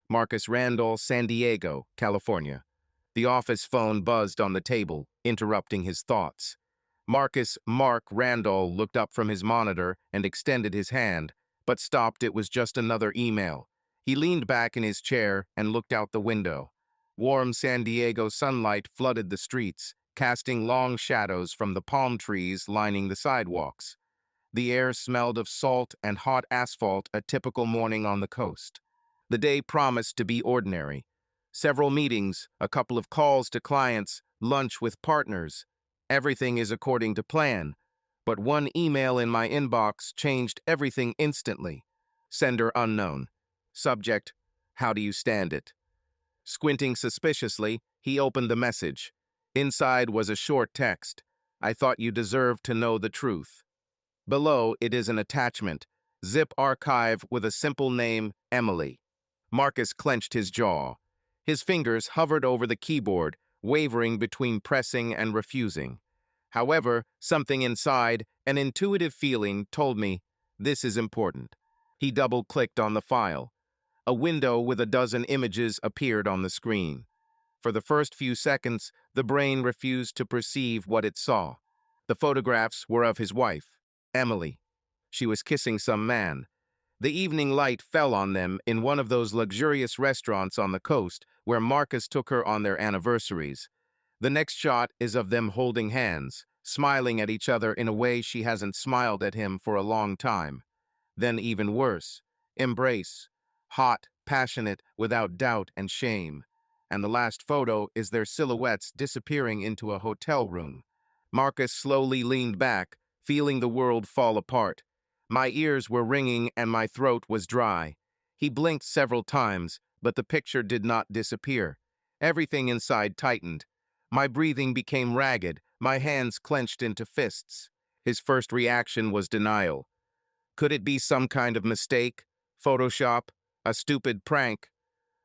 Marcus Randall, San Diego, California. The office phone buzzed on the table, interrupting his thoughts. Mark Randall looked up from his monitor and extended his hand, but stopped. It was just another email. He leaned back in his chair and looked out the window. Warm San Diego sunlight flooded the streets, casting long shadows from the palm trees lining the sidewalks. The air smelled of salt and hot asphalt, a typical morning on the coast. The day promised to be ordinary. Several meetings, a couple of calls to clients, lunch with partners. Everything is according to plan. But one email in my inbox changed everything instantly. Sender unknown. Subject, how do you stand it? Squinting suspiciously, he opened the message. Inside was a short text. I thought you deserved to know the truth. Below it is an attachment. Zip archive with a simple name, Emily. Marcus clenched his jaw. His fingers hovered over the keyboard, wavering between pressing and refusing. However, something inside, an intuitive feeling, told me, this is important. He double-clicked on the file. A window with a dozen images appeared on the screen. For the first few seconds, the brain refused to perceive what it saw. The photographs were of his wife, Emily. She was kissing some man. The evening light fell on them in one of those luxurious restaurants on the coast where Marcus took her on their anniversaries. The next shot is of them holding hands, smiling at each other in a way she hasn't smiled at him for a long time. Then even worse, embrace. Hot, passionate, without doubt and shame. And the last photo is their silhouettes disappearing into a hotel room. Marcus slowly leaned back, feeling the world fall apart. My ears were ringing and my throat was dry. He blinked several times, but the picture did not disappear. Everything inside tightened. My breathing became ragged, my hands clenched into fists. His first reaction was denial. Could it be some kind of mistake? Photoshop? A stupid prank?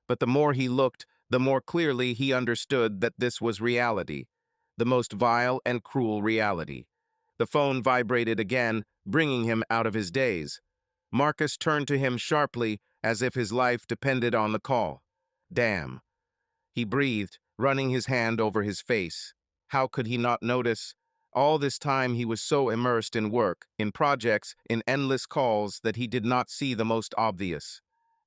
But the more he looked, the more clearly he understood that this was reality. The most vile and cruel reality. The phone vibrated again, bringing him out of his daze. Marcus turned to him sharply, as if his life depended on the call. Damn. He breathed, running his hand over his face. How could he not notice? All this time he was so immersed in work, in projects, in endless calls that he did not see the most obvious.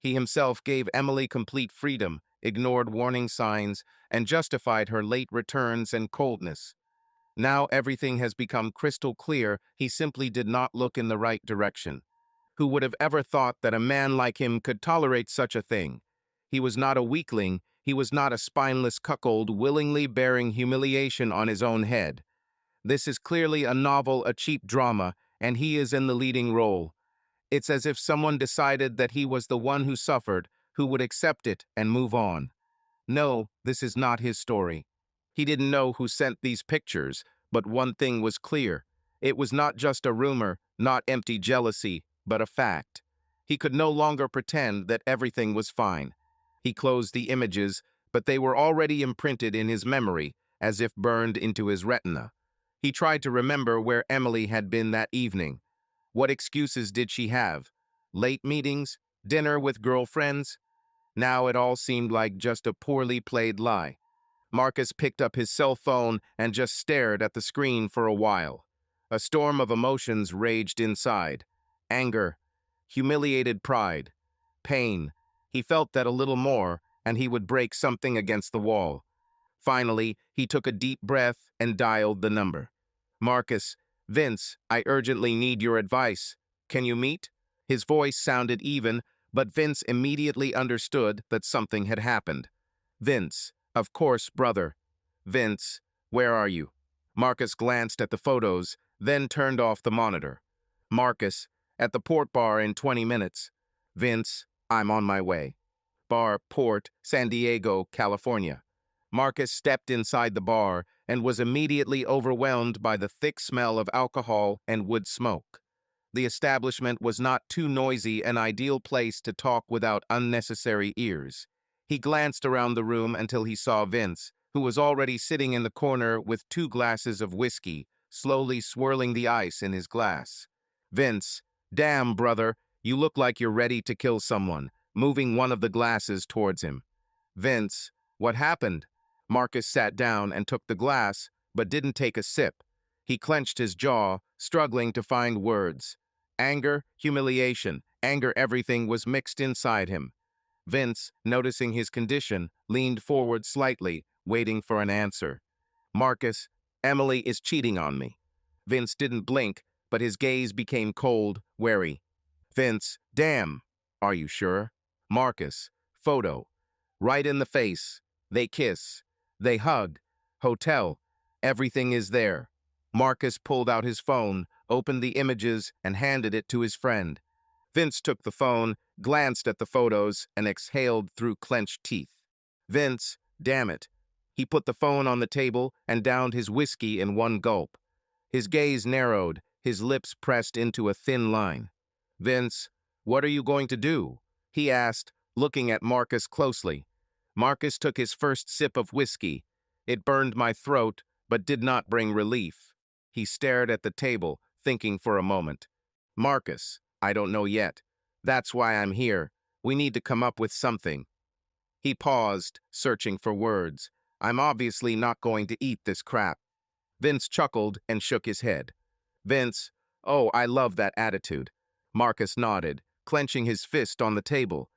He himself gave Emily complete freedom, ignored warning signs, and justified her late returns and coldness. Now everything has become crystal clear. He simply did not look in the right direction. Who would have ever thought that a man like him could tolerate such a thing? He was not a weakling. He was not a spineless cuckold willingly bearing humiliation on his own head. This is clearly a novel, a cheap drama, and he is in the leading role. It's as if someone decided that he was the one who suffered, who would accept it and move on. No, this is not his story. He didn't know who sent these pictures, but one thing was clear. It was not just a rumor, not empty jealousy, but a fact. He could no longer pretend that everything was fine. He closed the images, but they were already imprinted in his memory, as if burned into his retina. He tried to remember where Emily had been that evening. What excuses did she have? Late meetings? Dinner with girlfriends? Now it all seemed like just a poorly played lie. Marcus picked up his cell phone and just stared at the screen for a while. A storm of emotions raged inside. Anger, humiliated pride, pain. He felt that a little more, and he would break something against the wall. Finally, he took a deep breath and dialed the number. Marcus, Vince, I urgently need your advice. Can you meet? His voice sounded even, but Vince immediately understood that something had happened. Vince, of course, brother. Vince, where are you? Marcus glanced at the photos, then turned off the monitor. Marcus, at the port bar in 20 minutes. Vince, I'm on my way. Bar, Port, San Diego, California. Marcus stepped inside the bar and was immediately overwhelmed by the thick smell of alcohol and wood smoke. The establishment was not too noisy, an ideal place to talk without unnecessary ears. He glanced around the room until he saw Vince, who was already sitting in the corner with 2 glasses of whiskey, slowly swirling the ice in his glass. Vince, damn, brother, you look like you're ready to kill someone. moving one of the glasses towards him. Vince, what happened? Marcus sat down and took the glass, but didn't take a sip. He clenched his jaw, struggling to find words. Anger, humiliation, anger, everything was mixed inside him. Vince, noticing his condition, leaned forward slightly, waiting for an answer. Marcus, Emily is cheating on me. Vince didn't blink, but his gaze became cold, wary. Vince, damn. Are you sure? Marcus, photo. Right in the face. They kiss. They hug. Hotel. Everything is there. Marcus pulled out his phone, opened the images, and handed it to his friend. Vince took the phone, glanced at the photos, and exhaled through clenched teeth. Vince, damn it. He put the phone on the table and downed his whiskey in one gulp. His gaze narrowed, his lips pressed into a thin line. Vince, what are you going to do? He asked, looking at Marcus closely. Marcus took his first sip of whiskey. It burned my throat, but did not bring relief. He stared at the table, thinking for a moment. Marcus, I don't know yet. That's why I'm here. We need to come up with something. He paused, searching for words. I'm obviously not going to eat this crap. Vince chuckled and shook his head. Vince, oh, I love that attitude. Marcus nodded, clenching his fist on the table.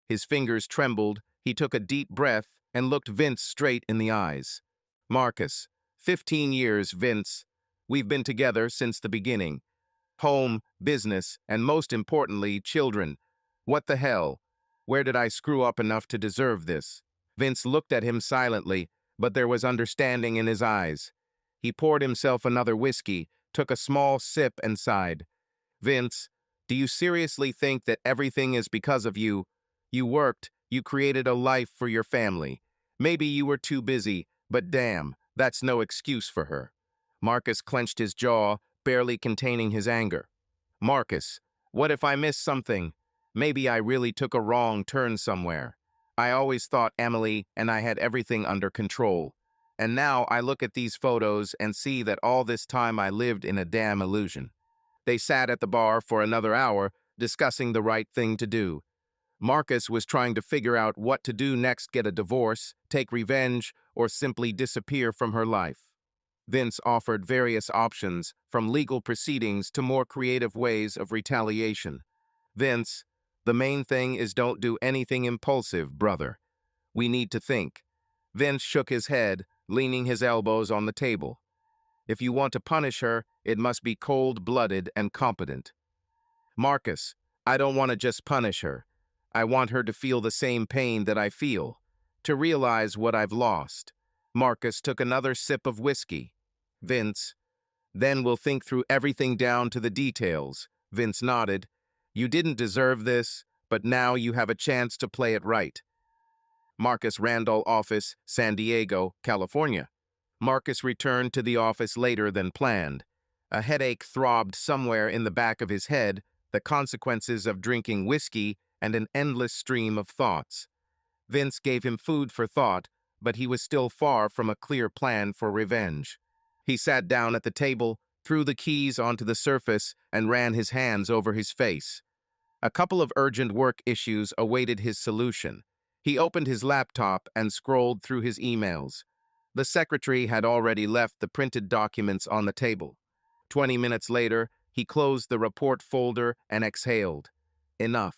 His fingers trembled, he took a deep breath and looked Vince straight in the eyes. Marcus, 15 years, Vince. We've been together since the beginning. Home, business, and most importantly, children. What the hell? Where did I screw up enough to deserve this? Vince looked at him silently, but there was understanding in his eyes. He poured himself another whiskey, took a small sip, and sighed. Vince, do you seriously think that everything is because of you? You worked, you created a life for your family. Maybe you were too busy, but damn, that's no excuse for her. Marcus clenched his jaw, barely containing his anger. Marcus, what if I missed something? Maybe I really took a wrong turn somewhere. I always thought Emily and I had everything under control. And now I look at these photos and see that all this time I lived in a damn illusion. They sat at the bar for another hour, discussing the right thing to do. Marcus was trying to figure out what to do next: get a divorce, take revenge, or simply disappear from her life. Vince offered various options, from legal proceedings to more creative ways of retaliation. Vince, the main thing is don't do anything impulsive, brother. We need to think. Vince shook his head, leaning his elbows on the table. If you want to punish her, it must be cold-blooded and competent. Marcus, I don't want to just punish her. I want her to feel the same pain that I feel, to realize what I've lost. Marcus took another sip of whiskey. Vince, then we'll think through everything down to the details. Vince nodded. You didn't deserve this, but now you have a chance to play it right. Marcus Randall office, San Diego, California. Marcus returned to the office later than planned. A headache throbbed somewhere in the back of his head, the consequences of drinking whiskey and an endless stream of thoughts. Vince gave him food for thought, but he was still far from a clear plan for revenge. He sat down at the table, threw the keys onto the surface, and ran his hands over his face. A couple of urgent work issues awaited his solution. He opened his laptop and scrolled through his emails. The secretary had already left the printed documents on the table. 20 minutes later, he closed the report folder and exhaled. Enough.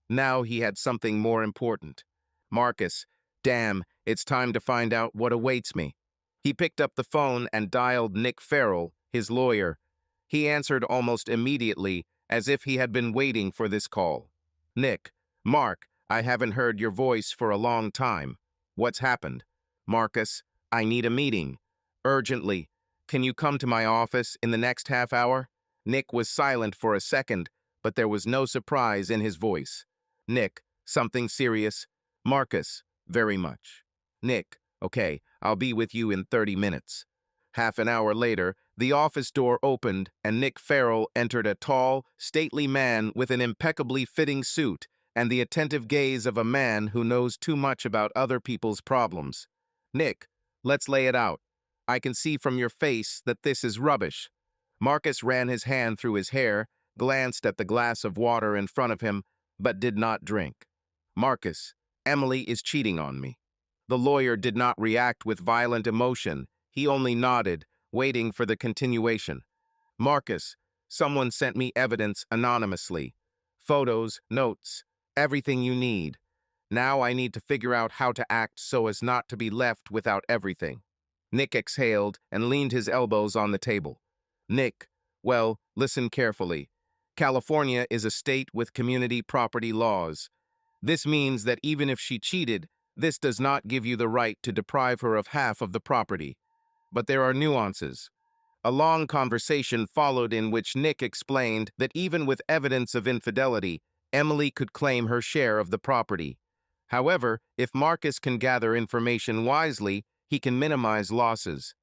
Now he had something more important. Marcus, damn, it's time to find out what awaits me. He picked up the phone and dialed Nick Farrell, his lawyer. He answered almost immediately, as if he had been waiting for this call. Nick, Mark, I haven't heard your voice for a long time. What's happened? Marcus, I need a meeting. Urgently. Can you come to my office in the next half hour? Nick was silent for a second, but there was no surprise in his voice. Nick, something serious? Marcus, very much. Nick, okay, I'll be with you in 30 minutes. Half an hour later, the office door opened and Nick Farrell entered, a tall, stately man with an impeccably fitting suit and the attentive gaze of a man who knows too much about other people's problems. Nick, let's lay it out. I can see from your face that this is rubbish. Marcus ran his hand through his hair, glanced at the glass of water in front of him, but did not drink. Marcus, Emily is cheating on me. The lawyer did not react with violent emotion. He only nodded, waiting for the continuation. Marcus, someone sent me evidence anonymously. Photos, notes, everything you need. Now I need to figure out how to act so as not to be left without everything. Nick exhaled and leaned his elbows on the table. Nick, well, listen carefully. California is a state with community property laws. This means that even if she cheated, this does not give you the right to deprive her of half of the property. But there are nuances. A long conversation followed in which Nick explained that even with evidence of infidelity, Emily could claim her share of the property. However, if Marcus can gather information wisely, he can minimize losses.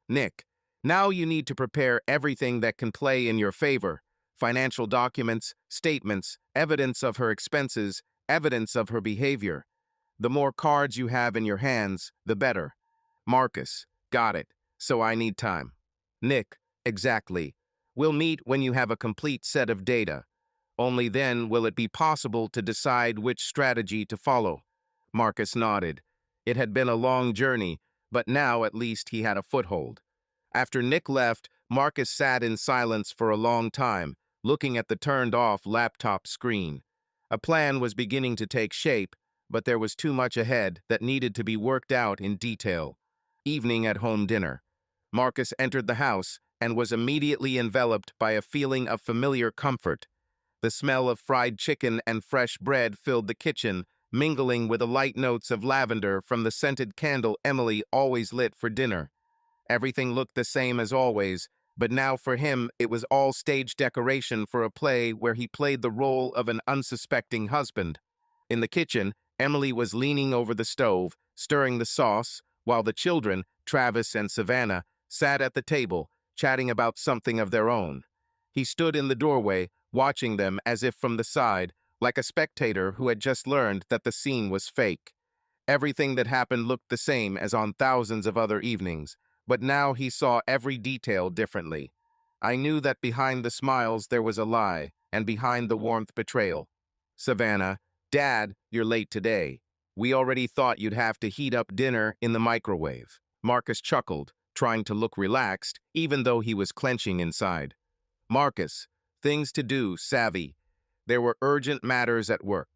Nick, now you need to prepare everything that can play in your favor. Financial documents, statements, evidence of her expenses, evidence of her behavior. The more cards you have in your hands, the better. Marcus, got it. So I need time. Nick, exactly. We'll meet when you have a complete set of data. Only then will it be possible to decide which strategy to follow. Marcus nodded. It had been a long journey, but now at least he had a foothold. After Nick left, Marcus sat in silence for a long time, looking at the turned-off laptop screen. A plan was beginning to take shape, but there was too much ahead that needed to be worked out in detail. Evening at home dinner. Marcus entered the house and was immediately enveloped by a feeling of familiar comfort. The smell of fried chicken and fresh bread filled the kitchen, mingling with the light notes of lavender from the scented candle Emily always lit for dinner. Everything looked the same as always, but now for him it was all stage decoration for a play where he played the role of an unsuspecting husband. In the kitchen, Emily was leaning over the stove, stirring the sauce, while the children, Travis and Savannah, sat at the table, chatting about something of their own. He stood in the doorway, watching them as if from the side, like a spectator who had just learned that the scene was fake. Everything that happened looked the same as on thousands of other evenings, but now he saw every detail differently. I knew that behind the smiles there was a lie, and behind the warmth betrayal. Savannah, Dad, you're late today. We already thought you'd have to heat up dinner in the microwave. Marcus chuckled, trying to look relaxed, even though he was clenching inside. Marcus, things to do, savvy. There were urgent matters at work.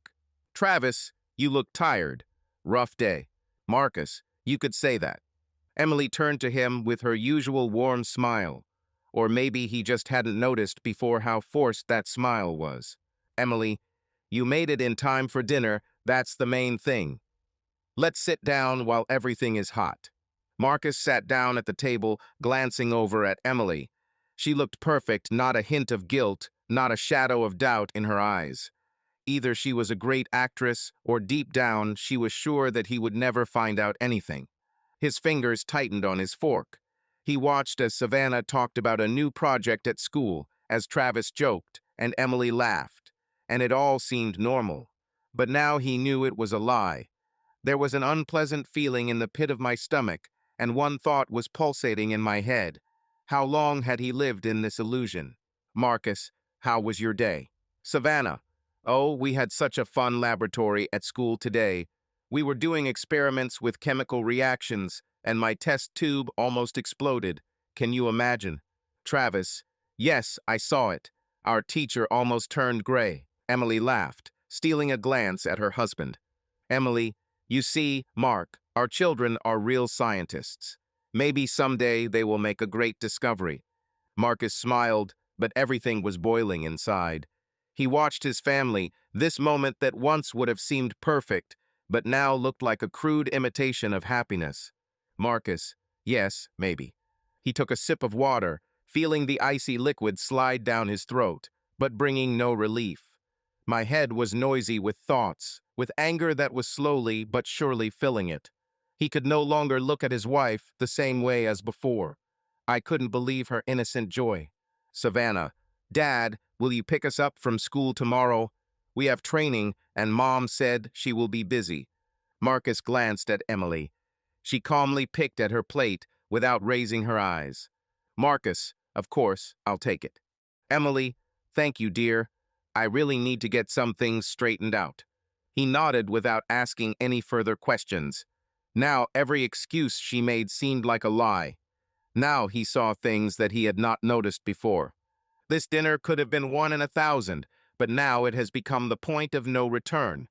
Travis, you look tired. Rough day. Marcus, you could say that. Emily turned to him with her usual warm smile. Or maybe he just hadn't noticed before how forced that smile was. Emily, you made it in time for dinner, that's the main thing. Let's sit down while everything is hot. Marcus sat down at the table, glancing over at Emily. She looked perfect, not a hint of guilt, not a shadow of doubt in her eyes. Either she was a great actress, or deep down she was sure that he would never find out anything. His fingers tightened on his fork. He watched as Savannah talked about a new project at school, as Travis joked, and Emily laughed. And it all seemed normal. But now he knew it was a lie. There was an unpleasant feeling in the pit of my stomach, and one thought was pulsating in my head. How long had he lived in this illusion? Marcus, how was your day? Savannah, oh, we had such a fun laboratory at school today. We were doing experiments with chemical reactions, and my test tube almost exploded. Can you imagine? Travis, yes, I saw it. Our teacher almost turned gray. Emily laughed, stealing a glance at her husband. Emily, you see, Mark, our children are real scientists. Maybe someday they will make a great discovery. Marcus smiled, but everything was boiling inside. He watched his family, this moment that once would have seemed perfect, but now looked like a crude imitation of happiness. Marcus, yes, maybe. He took a sip of water, feeling the icy liquid slide down his throat, but bringing no relief. My head was noisy with thoughts, with anger that was slowly but surely filling it. He could no longer look at his wife the same way as before. I couldn't believe her innocent joy. Savannah, Dad, will you pick us up from school tomorrow? We have training, and Mom said she will be busy. Marcus glanced at Emily. She calmly picked at her plate without raising her eyes. Marcus, of course, I'll take it. Emily, thank you, dear. I really need to get some things straightened out. He nodded without asking any further questions. Now every excuse she made seemed like a lie. Now he saw things that he had not noticed before. This dinner could have been one in 1,000, but now it has become the point of no return.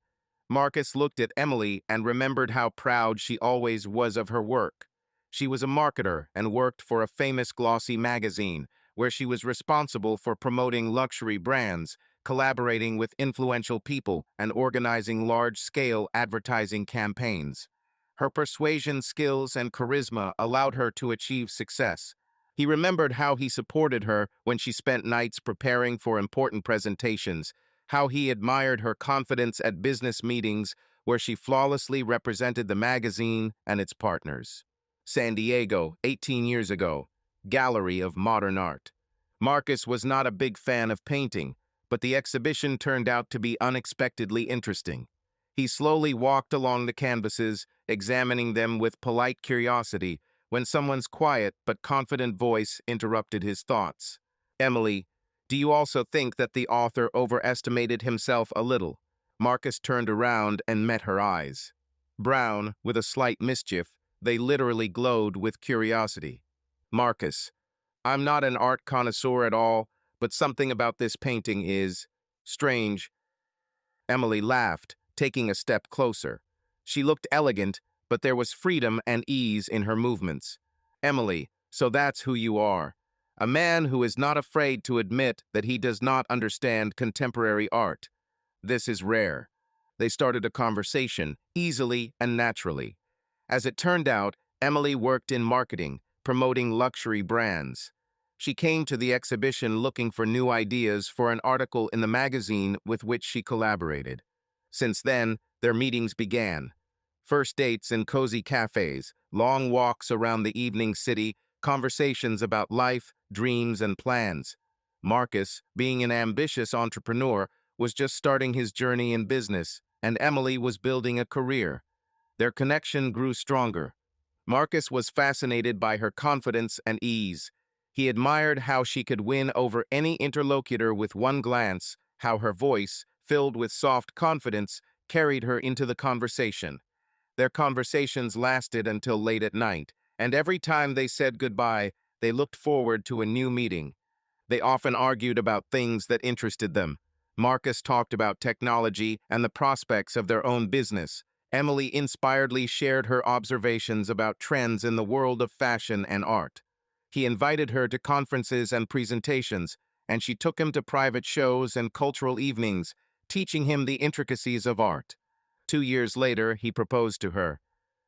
Marcus looked at Emily and remembered how proud she always was of her work. She was a marketer and worked for a famous glossy magazine, where she was responsible for promoting luxury brands, collaborating with influential people, and organizing large-scale advertising campaigns. Her persuasion skills and charisma allowed her to achieve success. He remembered how he supported her when she spent nights preparing for important presentations, how he admired her confidence at business meetings where she flawlessly represented the magazine and its partners. San Diego, 18 years ago, Gallery of Modern Art. Marcus was not a big fan of painting, but the exhibition turned out to be unexpectedly interesting. He slowly walked along the canvases, examining them with polite curiosity, when someone's quiet but confident voice interrupted his thoughts. Emily, do you also think that the author overestimated himself a little? Marcus turned around and met her eyes. Brown, with a slight mischief, they literally glowed with curiosity. Marcus, I'm not an art connoisseur at all, but something about this painting is strange. Emily laughed, taking a step closer. She looked elegant, but there was freedom and ease in her movements. Emily, so that's who you are. A man who is not afraid to admit that he does not understand contemporary art. This is rare. They started a conversation, easily and naturally. As it turned out, Emily worked in marketing, promoting luxury brands. She came to the exhibition looking for new ideas for an article in the magazine with which she collaborated. Since then, their meetings began. First dates in cozy cafes, long walks around the evening city, conversations about life, dreams, and plans. Marcus, being an ambitious entrepreneur, was just starting his journey in business, and Emily was building a career. Their connection grew stronger. Marcus was fascinated by her confidence and ease. He admired how she could win over any interlocutor with one glance, how her voice, filled with soft confidence, carried her into the conversation. Their conversations lasted until late at night, and every time they said goodbye, they looked forward to a new meeting. They often argued about things that interested them. Marcus talked about technology and the prospects of their own business. Emily inspiredly shared her observations about trends in the world of fashion and art. He invited her to conferences and presentations, and she took him to private shows and cultural evenings, teaching him the intricacies of art. 2 years later, he proposed to her.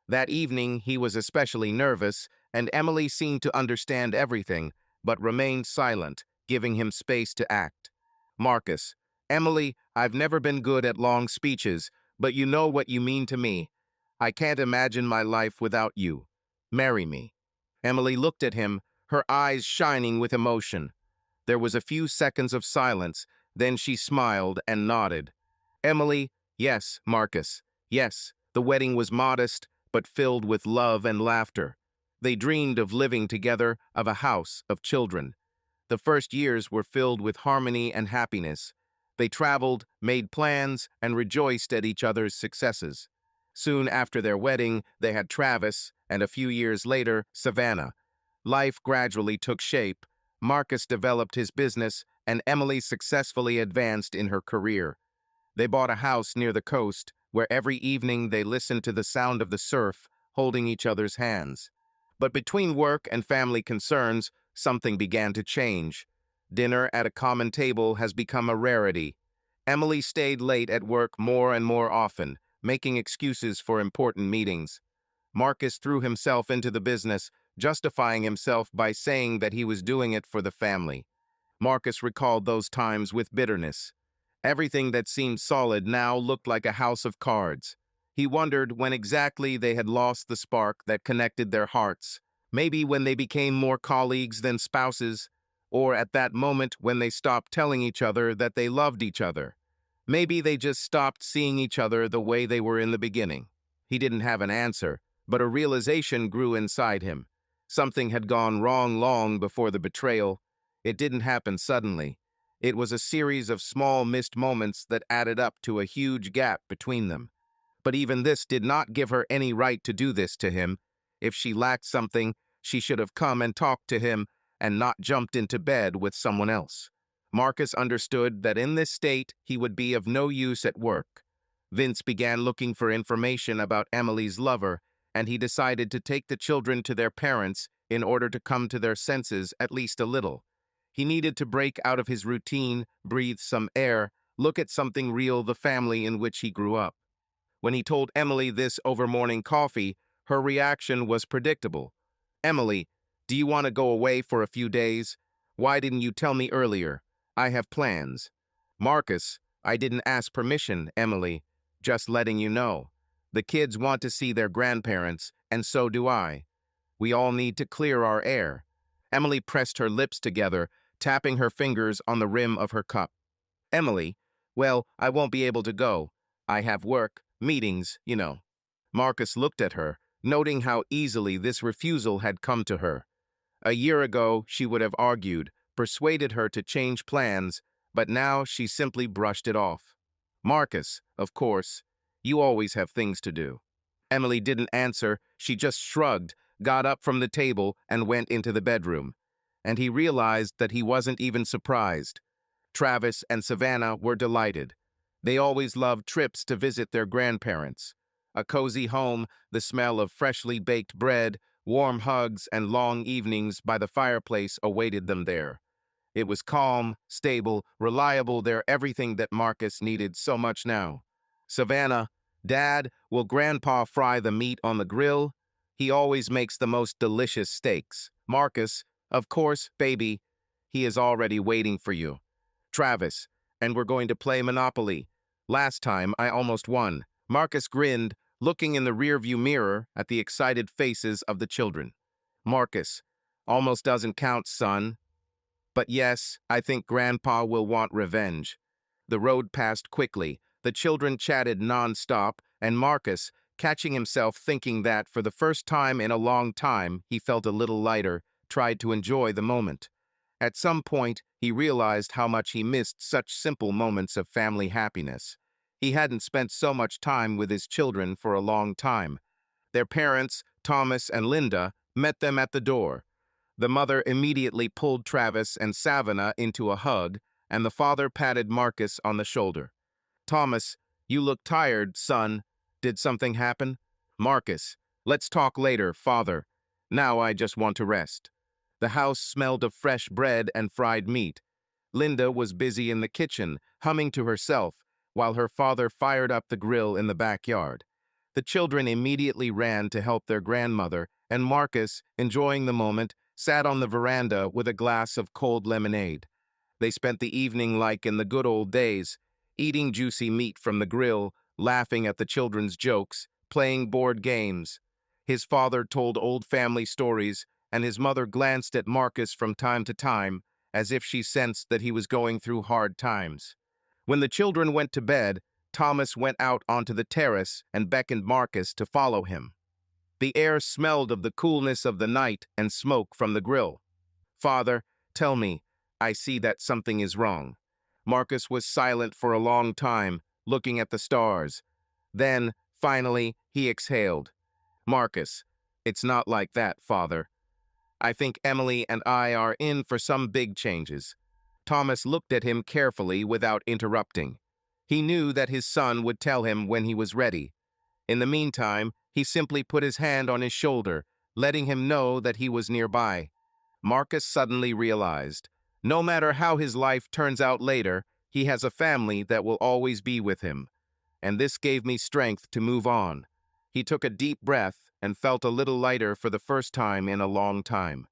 That evening, he was especially nervous, and Emily seemed to understand everything, but remained silent, giving him space to act. Marcus, Emily, I've never been good at long speeches, but you know what you mean to me. I can't imagine my life without you. Marry me. Emily looked at him, her eyes shining with emotion. There was a few seconds of silence, then she smiled and nodded. Emily, yes, Marcus, yes, the wedding was modest, but filled with love and laughter. They dreamed of living together, of a house, of children. The first years were filled with harmony and happiness. They traveled, made plans, and rejoiced at each other's successes. Soon after their wedding, they had Travis, and a few years later, Savannah. Life gradually took shape. Marcus developed his business, and Emily successfully advanced in her career. They bought a house near the coast, where every evening they listened to the sound of the surf, holding each other's hands. But between work and family concerns, something began to change. Dinner at a common table has become a rarity. Emily stayed late at work more and more often, making excuses for important meetings. Marcus threw himself into the business, justifying himself by saying that he was doing it for the family. Marcus recalled those times with bitterness. Everything that seemed solid now looked like a house of cards. He wondered when exactly they had lost the spark that connected their hearts. Maybe when they became more colleagues than spouses, or at that moment when they stopped telling each other that they loved each other. Maybe they just stopped seeing each other the way they were in the beginning. He didn't have an answer, but a realization grew inside him. Something had gone wrong long before the betrayal. It didn't happen suddenly. It was a series of small missed moments that added up to a huge gap between them. But even this did not give her any right to do this to him. If she lacked something, she should have come and talked to him and not jumped into bed with someone else. Marcus understood that in this state he would be of no use at work. Vince began looking for information about Emily's lover, and he decided to take the children to their parents in order to come to their senses at least a little. He needed to break out of his routine, breathe some air, look at something real, the family in which he grew up. When he told Emily this over morning coffee, her reaction was predictable. "Emily, do you want to go away for a few days? Why didn't you tell me earlier? I have plans." "Marcus, I didn't ask permission, Emily. Just letting you know. The kids want to see their grandparents, and so do I. We all need to clear our air." Emily pressed her lips together, tapping her fingers on the rim of her cup. "Emily, well, I won't be able to go. I have work, meetings, you know." Marcus looked at her, noting how easily this refusal had come to her. A year ago, she would have argued, persuaded her to change plans, but now she simply brushed it off. "Marcus, of course, you always have things to do." Emily didn't answer, she just shrugged, got up from the table, and went into the bedroom. And he realized that he wasn't even surprised. Travis and Savannah were delighted. They always loved trips to visit their grandparents. A cozy home, the smell of freshly baked bread, warm hugs, and long evenings by the fireplace awaited them there. It was calm, stable, reliable, they're everything that Marcus needed so much now. "Savannah, Dad, will Grandpa fry the meat on the grill? He always makes the most delicious steaks." "Marcus, of course, baby. He is already waiting for you." "Travis, and we're going to play Monopoly. Last time, I almost won." Marcus grinned, looking in the rearview mirror at the excited faces of the children. "Marcus, almost doesn't count, son. But yes, I think Grandpa will want revenge." The road passed quickly. The children chatted non-stop, and Marcus, catching himself thinking that for the first time in a long time he felt a little lighter, tried to enjoy the moment. At some point, he realized how much he missed such simple moments of family happiness. He hadn't spent so much time with his children for a long time. Their parents, Thomas and Linda, met them at the door. The mother immediately pulled Travis and Savannah into a hug, and the father patted Marcus on the shoulder. "Thomas, you look tired, son. Did something happen?" "Marcus, let's talk later, father. Now I just want to rest." The house smelled of fresh bread and fried meat. Linda was busy in the kitchen, humming to herself, while her father fired up the grill in the backyard. The children immediately ran to help their grandmother, and Marcus, enjoying the moment, sat on the veranda with a glass of cold lemonade. They spent the evening like in the good old days, eating juicy meat from the grill, laughing at the children's jokes, playing board games. His father told old family stories, and his mother glanced at Marcus from time to time, as if she sensed that he was going through hard times. When the children went to bed, Thomas went out onto the terrace and beckoned Marcus to follow him. The air smelled of the coolness of the night and smoke from the grill. "Father, tell me, I see that something is wrong." Marcus was silent for a long time, looking at the stars. Then, finally, he exhaled. "Marcus, it's not like that, Father. I think Emily and I are in for some big changes." Thomas looked at him carefully without interrupting. He knew that his son would tell him when he was ready. In the meantime, he simply put his hand on his shoulder, letting him know that he was nearby. Marcus suddenly realized, no matter how his life turns out later, he has a family that will always be with him. And this gave me strength to move on. He took a deep breath and felt a little lighter for the first time in a long time.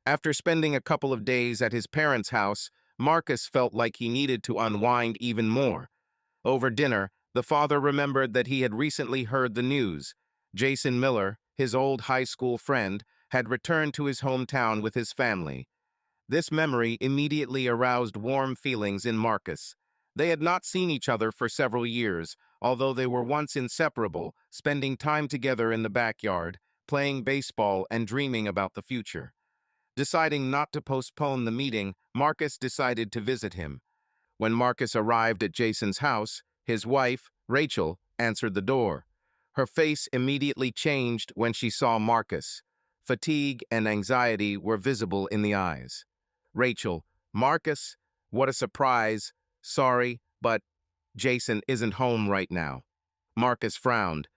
After spending a couple of days at his parents' house, Marcus felt like he needed to unwind even more. Over dinner, the father remembered that he had recently heard the news. Jason Miller, his old high school friend, had returned to his hometown with his family. This memory immediately aroused warm feelings in Marcus. They had not seen each other for several years, although they were once inseparable, spending time together in the backyard, playing baseball and dreaming about the future. Deciding not to postpone the meeting, Marcus decided to visit him. When Marcus arrived at Jason's house, his wife, Rachel, answered the door. Her face immediately changed when she saw Marcus. Fatigue and anxiety were visible in the eyes. Rachel, Marcus, what a surprise. Sorry, but Jason isn't home right now. Marcus frowned.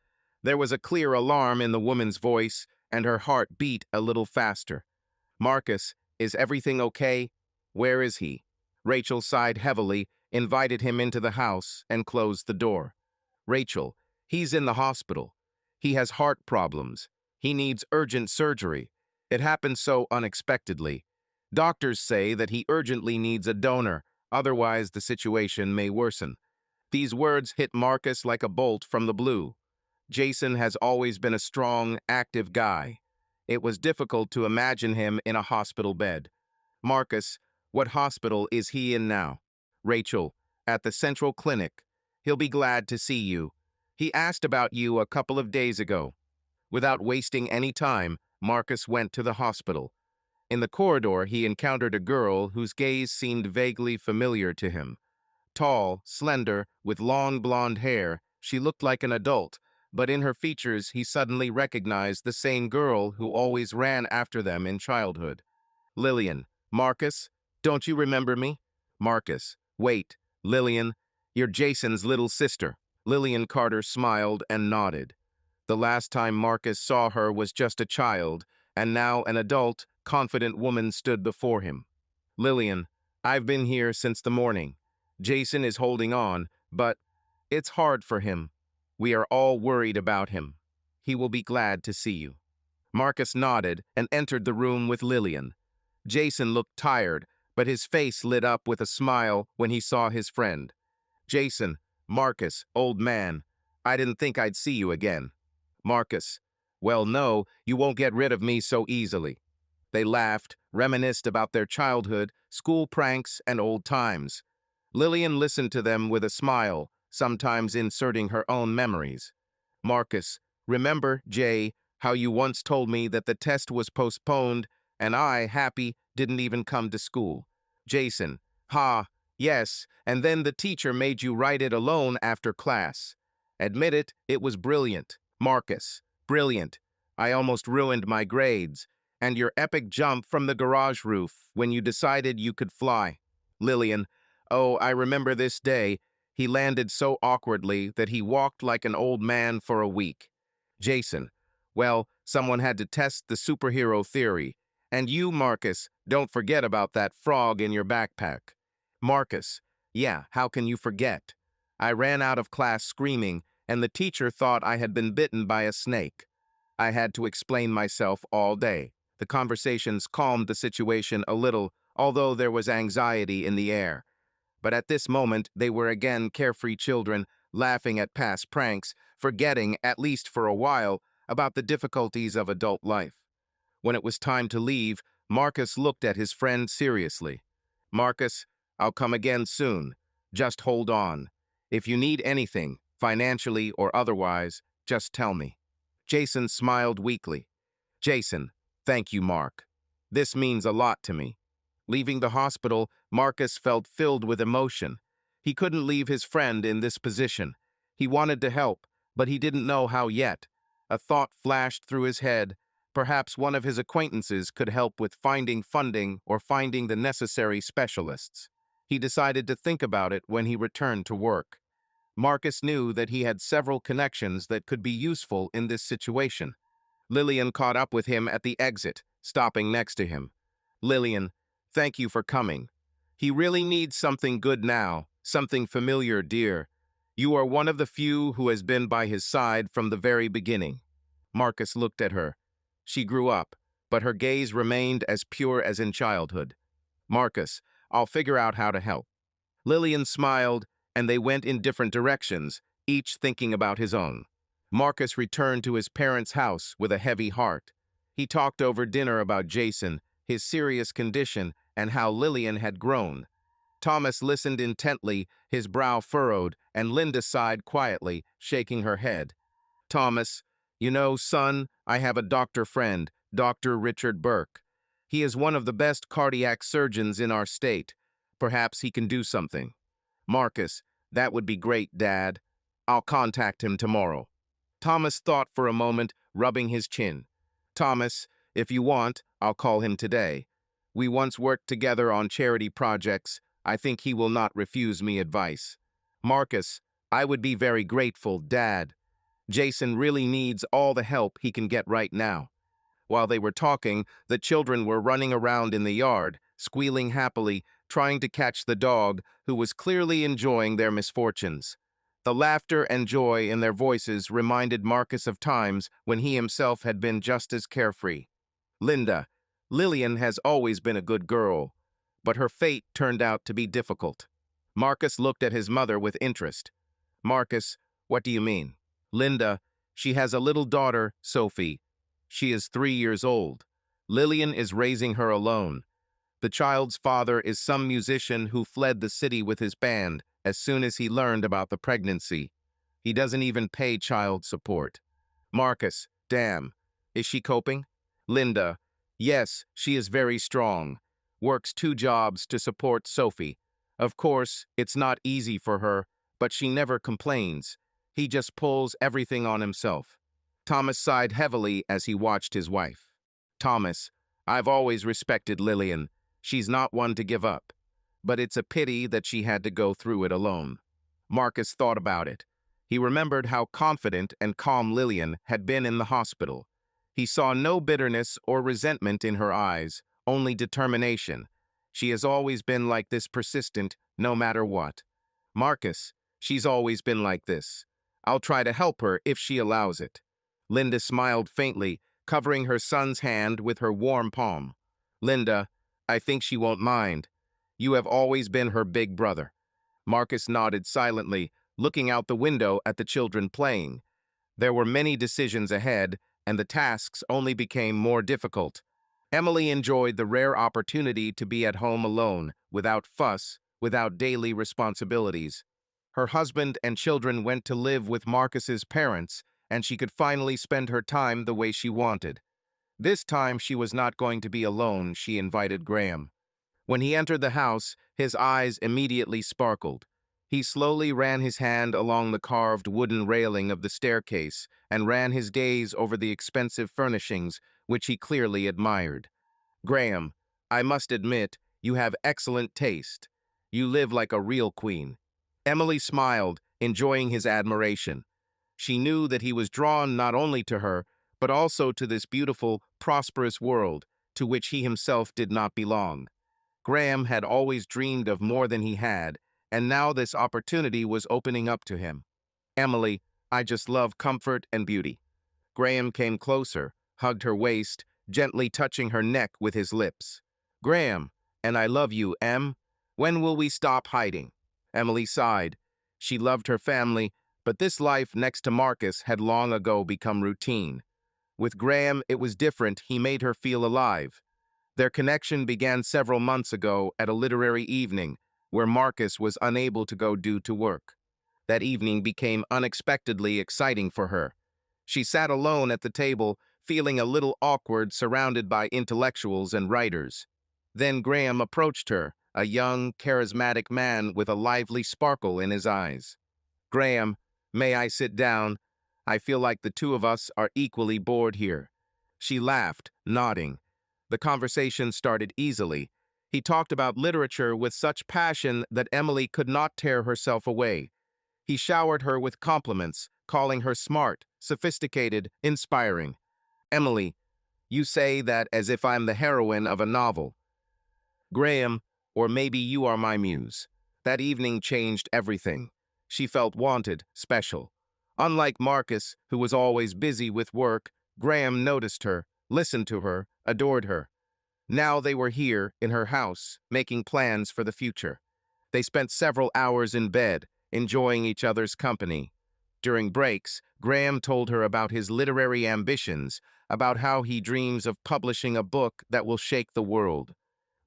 There was a clear alarm in the woman's voice, and her heart beat a little faster. Marcus, is everything okay? Where is he? Rachel sighed heavily, invited him into the house, and closed the door. Rachel, he's in the hospital. He has heart problems. He needs urgent surgery. It happened so unexpectedly. Doctors say that he urgently needs a donor, otherwise the situation may worsen. These words hit Marcus like a bolt from the blue. Jason has always been a strong, active guy. It was difficult to imagine him in a hospital bed. Marcus, what hospital is he in now? Rachel, at the Central Clinic. He'll be glad to see you. He asked about you a couple of days ago. Without wasting any time, Marcus went to the hospital. In the corridor, he encountered a girl whose gaze seemed vaguely familiar to him. Tall, slender, with long blonde hair, she looked like an adult, but in her features he suddenly recognized the same girl who always ran after them in childhood. Lillian, Marcus, don't you remember me? Marcus, wait, Lillian, you're Jason's little sister. Lillian Carter smiled and nodded. The last time Marcus saw her was just a child, and now an adult, confident woman stood before him. Lillian, I've been here since the morning. Jason is holding on, but it's hard for him. We are all worried about him. He will be glad to see you. Marcus nodded and entered the room with Lillian. Jason looked tired, but his face lit up with a smile when he saw his friend. Jason, Marcus, old man, I didn't think I'd see you again. Marcus, well, no, you won't get rid of me so easily. They laughed, reminisced about their childhood, school pranks, and old times. Lillian listened to them with a smile, sometimes inserting her own memories. Marcus, remember, Jay, how you once told me that the test was postponed and I, happy, didn't even come to school? Jason, yes, and then the teacher made you write it alone after class. Admit it, it was brilliant. Marcus, brilliant. I almost ruined my grades. And your epic jump from the garage roof when you decided you could fly. Lillian, oh, I remember this day. He landed so awkwardly that he walked like an old man for a week. Jason, well, someone had to test the superhero theory. And you, Marcus, don't forget about that frog in your backpack. Marcus, yeah, how can you forget? I ran out of class screaming, and the teacher thought I had been bitten by a snake. I had to explain myself all day. The conversations calmed the situation a little, although there was anxiety in the air. But at this moment, they were again carefree children, laughing at past pranks, forgetting, at least for a while, about the difficulties of adult life. When it was time to leave, Marcus looked at his friend seriously. Marcus, I'll come again soon. Just hold on. If you need anything, financially or otherwise, just tell me. Jason smiled weakly. Jason, thank you, Mark. This means a lot to me. Leaving the hospital, Marcus felt filled with emotion. He couldn't leave his friend in this position. He wanted to help, but he didn't know how yet. A thought flashed through his head. Perhaps one of his acquaintances could help with finding funding or finding the necessary specialists. He decided to think about it when he returned to work. Marcus knew that he had several connections that could be useful in this situation. Lillian caught up with him at the exit, stopping next to him. Lillian, thank you for coming. He really needs something good now, something familiar, dear. You are one of the few who has been by his side from the very beginning. Marcus looked at her. She grew up, but her gaze remained as pure as in childhood. Marcus, I'll figure out how to help. Lillian smiled, and they went in different directions, each thinking about his own. Marcus returned to his parents' house with a heavy heart. He talked over dinner about Jason, his serious condition, and how Lillian had grown. Thomas listened intently, his brow furrowed, and Linda sighed quietly, shaking her head. Thomas, you know, son, I have a doctor friend, Dr. Richard Burke. He is one of the best cardiac surgeons in our state. Perhaps he can do something. Marcus, that would be great, Dad. I'll contact him tomorrow. Thomas thought for a moment, rubbing his chin. Thomas, if you want, I'll call him today. We once worked together on charity projects. I think he will not refuse me advice. Marcus, I would be very grateful, Dad. Jason really needs all the help he can get right now. While they were talking, the children were running around in the yard, squealing happily, trying to catch the dog, who was clearly enjoying their misfortunes. The laughter and joy in their voices reminded Marcus of times when he himself had been just as carefree. Linda, Lillian has always been a good girl, but her fate turned out to be difficult. Marcus looked at his mother with interest. Marcus, what do you mean? Linda, she has a little daughter, Sophie. She is 3 years old. Lillian is raising her alone. The child's father is some musician who fled the city with his band as soon as he learned about the pregnancy. He doesn't even pay child support. Marcus, damn. Is she coping? Linda, yes, she is very strong. Works 2 jobs to support Sophie. Of course, it's not easy for her, but she never complains. He just pulls everything on himself. Thomas sighed heavily as he watched his wife. Thomas, I've always respected Lillian. She's not one to give up. But it's a pity that she had to go through it alone. Marcus thought about it. He remembered how confident and calm Lillian had been in the hospital. He saw no bitterness or resentment in her eyes, only determination. She has always been like this, persistent, no matter what. Marcus, she's always been like this. I'll try to help her if she allows it. Linda smiled faintly, covering her son's hand with her warm palm. Linda, I think she won't mind. You have always been her big brother. Marcus nodded silently, looking out the window at the children playing. There were many decisions ahead, and the tasks only became more difficult. Emily enjoyed the rare opportunity to be at home alone, without fuss, without daily responsibilities. Her husband and children went to live with Marcus's parents, and she could finally spend her time the way she wanted. This time she was not going to be alone. She invited Graham. When he entered the house, his eyes immediately sparkled. He slowly ran his hand along the carved wooden railing of the staircase and ran his gaze over the expensive furnishings, which he clearly admired. Graham, I must admit, you have excellent taste. You live like a real queen. Emily smiled, enjoying his admiration. She knew that he was drawn not only to her, but also to this beautiful, prosperous world, to which he himself did not belong. Graham had always dreamed of more than he had, and now this opportunity was opening up to him. Emily, I just love comfort and beauty. Graham came closer, hugged her waist, gently touching her neck with his lips. Graham, and I love you, Em. When will we stop hiding? Emily sighed. She loved her family, but this life next to Marcus had long ago become routine. With Graham, it was different. He made her feel alive. Their connection began several months ago at a literary evening, where Marcus was unable to go due to work. That evening became unexpectedly exciting for her. She sat alone at the table, feeling a little awkward, surrounded by intellectuals and writers. Then Graham approached her, a young, charismatic man with a lively sparkle in his eyes. Graham, may I sit down? I feel like the two of us are equally bored here. She laughed, nodding. The conversation started easily. He talked about literature with such passion that Emily could not tear herself away. He showered her with compliments, calling her smart, sophisticated, inspiring. Emily, you say that as if I'm the heroine of a novel. Graham, or maybe you are my muse. That evening changed everything. She felt wanted, special. Unlike Marcus, who was always busy with work, Graham noticed her, listened to her, adored her. Now they were here, in her house, making plans for the future. They spent several hours in bed, enjoying each other's company. During breaks, Graham told her about his literary ambitions, about how he dreams of publishing a book that will shake the world.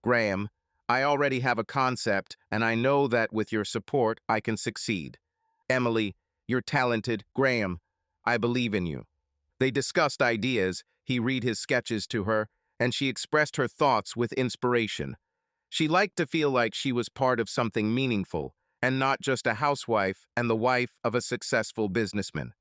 Graham, I already have a concept, and I know that with your support, I can succeed. Emily, you're talented. Graham, I believe in you. They discussed ideas. He read his sketches to her, and she expressed her thoughts with inspiration. She liked to feel like she was part of something meaningful, and not just a housewife and the wife of a successful businessman.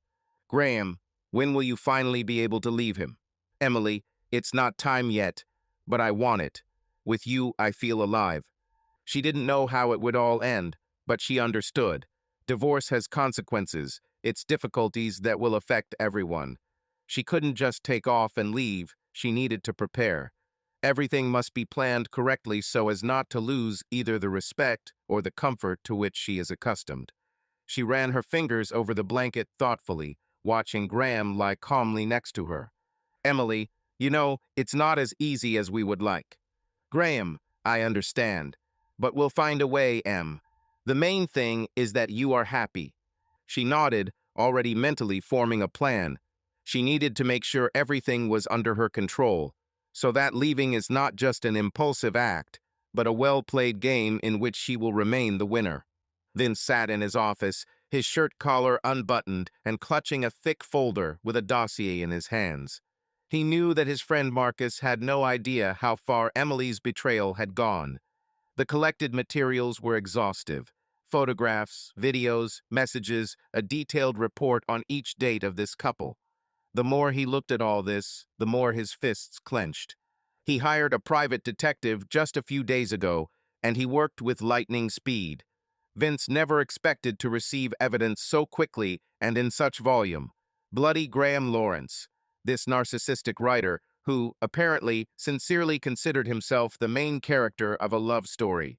Graham, when will you finally be able to leave him? Emily, it's not time yet, but I want it. With you, I feel alive. She didn't know how it would all end, but she understood. Divorce has consequences, its difficulties that will affect everyone. She couldn't just take off and leave, she needed to prepare. Everything must be planned correctly so as not to lose either the respect or the comfort to which she is accustomed. She ran her fingers over the blanket thoughtfully, watching Graham lie calmly next to her. Emily, it's not as easy as we would like. Graham, I understand. But we'll find a way, Em. The main thing is that you are happy. She nodded, already mentally forming a plan. She needed to make sure everything was under her control, so that leaving is not just an impulsive act, but a well-played game in which she will remain the winner. Vince sat in his office, his shirt collar unbuttoned and clutching a thick folder with a dossier in his hands. He knew that his friend Marcus had no idea how far Emily's betrayal had gone. The collected materials were exhaustive. Photographs, videos, messages, a detailed report on each date of this couple. The more he looked at all this, the more his fists clenched. He hired a private detective just a few days ago, and he worked with lightning speed. Vince never expected to receive evidence so quickly and in such volume. Bloody Graham Lawrence, this narcissistic writer who, apparently, sincerely considered himself the main character of a love story.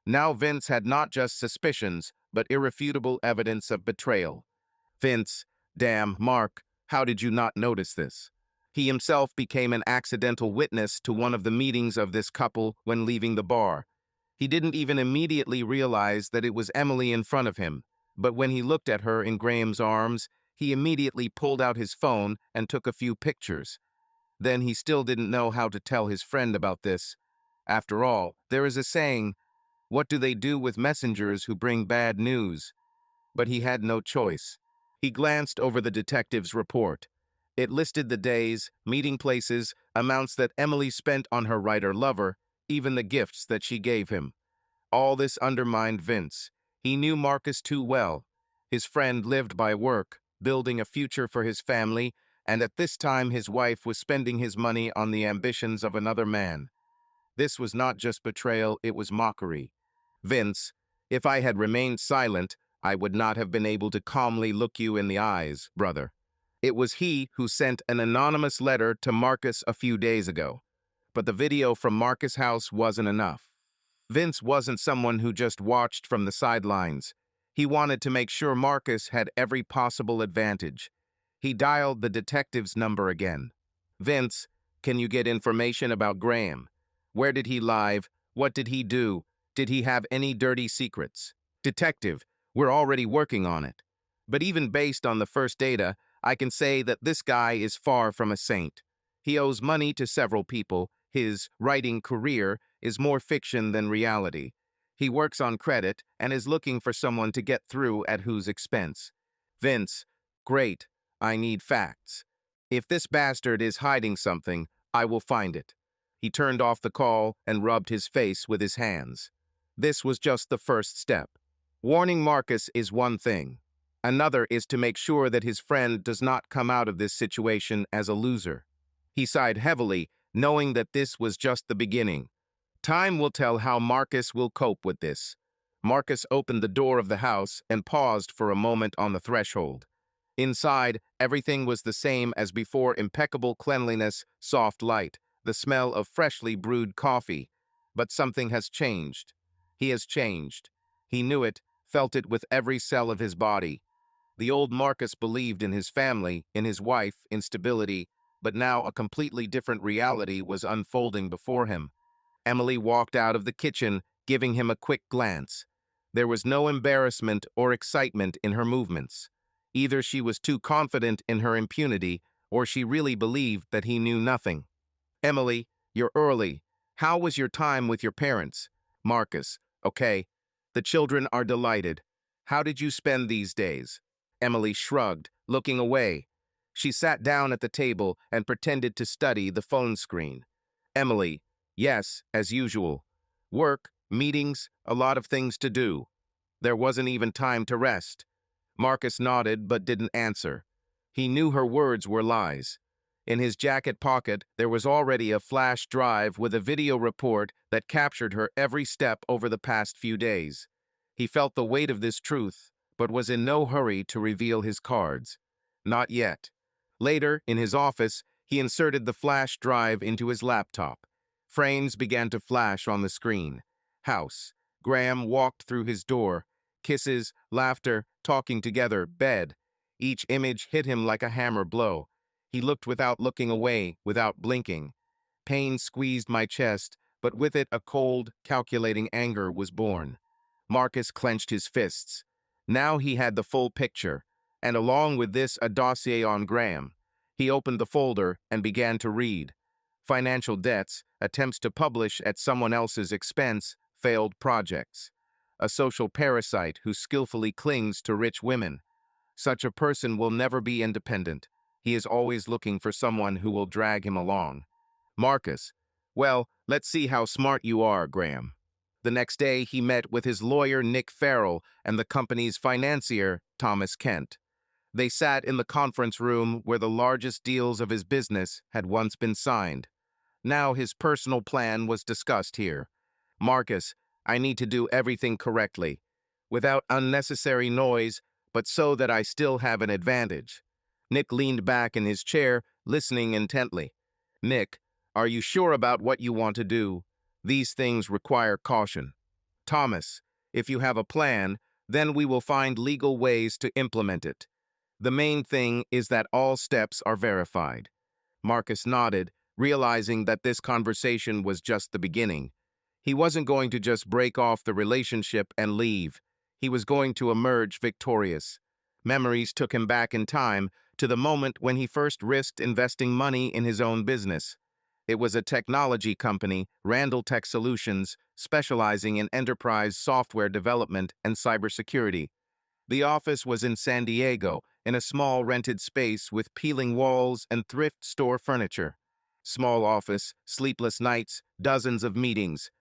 Now Vince had not just suspicions, but irrefutable evidence of betrayal. Vince, damn, Mark, how did you not notice this? He himself became an accidental witness to one of the meetings of this couple when leaving the bar. He didn't even immediately realize that it was Emily in front of him, but when he looked at her in Graham's arms, he immediately pulled out his phone and took a few pictures. Then he still didn't know how to tell his friend about this. After all, there is a saying, what do they do with messengers who bring bad news? But he had no choice. He glanced over the detective's report. It listed the days, meeting places, amounts that Emily spent on her writer-lover, even the gifts that she gave him. All this undermined Vince. He knew Marcus too well. His friend lived by work, building a future for his family, and at this time his wife was spending his money on the ambitions of another man. This was not just betrayal, it was mockery. Vince, if I had remained silent, I would not have been able to calmly look you in the eyes, brother. It was he who sent an anonymous letter to Marcus a few days ago. But the video from Marcus' house wasn't enough. Vince wasn't someone who just watched from the sidelines. He wanted to make sure Marcus had every possible advantage. He dialed the detective's number again. Vince, can you get information about Graham? Where did he live? What did he do? Did he have any dirty secrets? Detective, we're already working on it. But even based on the first data, I can say that this guy is far from a saint. He owes money to several people. His writing career is more fiction than reality. He works on credit and is looking for someone to get through at whose expense. Vince, great. I need facts. If this bastard is hiding something, I will find it. He turned off the call and rubbed his face with his hands. This was just the first step. Warning Marcus is one thing. Another is to make sure that his friend does not come out of this situation as a loser. He sighed heavily, knowing that this was just the beginning. Time will tell how Marcus will cope with this. Marcus opened the door of the house and paused for a moment on the threshold. Inside, everything was the same as before: impeccable cleanliness, soft light, the smell of freshly brewed coffee. But something has changed. He has changed. He knew it, felt it with every cell of his body. The old Marcus believed in his family, in his wife, in stability, but now a completely different reality was unfolding before him. Emily walked out of the kitchen, giving him a quick glance. There was no embarrassment or excitement in her movements. Either she was too confident in her impunity, or she really believed that he knew nothing. Emily, you're early. How was your time with your parents? Marcus, okay. The children are delighted. How did you spend these days? Emily shrugged, looking away. She sat down at the table and pretended to study the phone screen. Emily, yes, as usual. Work, meetings, a lot of things to do. There wasn't even time to rest. Marcus nodded but didn't answer. He knew her words were lies. In his jacket pocket, there was already a flash drive with a video report that captured her every step over the past few days. He felt the weight of this truth, but was in no hurry to reveal his cards. Not yet. Later, in his office, he inserted the flash drive into his laptop. Frames began to flash on the screen. House. Graham walked through his door. Kisses, laughter, talking together, bed. Each image hit him like a hammer blow. He looked without looking away, without blinking. Pain squeezed my chest, but with it a cold, calculating anger was born. Marcus clenched his fists. Now he had the full picture, and along with this a dossier on Graham. He opened the folder and began to read. Financial debts, attempts to publish at someone else's expense, failed projects. A social parasite who skillfully clings to rich women. Such a person will never be independent. He is always looking for someone who will drag him along. Marcus, well, let's see how smart you are, Graham. The next day, he met with his lawyer, Nick Farrell, and the company's financier, Thomas Kent. They sat in the conference room where the largest deals of his business had once been signed. Now his personal plan was discussed here. Marcus, I need to do everything correctly, without unnecessary noise, but so that I still have an advantage. Nick leaned back in his chair, listening intently. Nick, are you sure about what you want to do? These things require caution. Thomas, if you have a plan, then we will find legal ways to implement it. The main thing is that all steps are verified. Marcus nodded, realizing that this conversation was just the beginning. He wasn't going to just break off the relationship and leave. He was going to emerge victorious. Memories took him back in time to the moment when he first risked investing money in his own business. It was a technology company, Randall Tech Solutions, specializing in enterprise software development and cybersecurity. The office was in San Diego, in a small rented space with peeling walls and thrift store furniture. Small office, sleepless nights, dozens of meetings.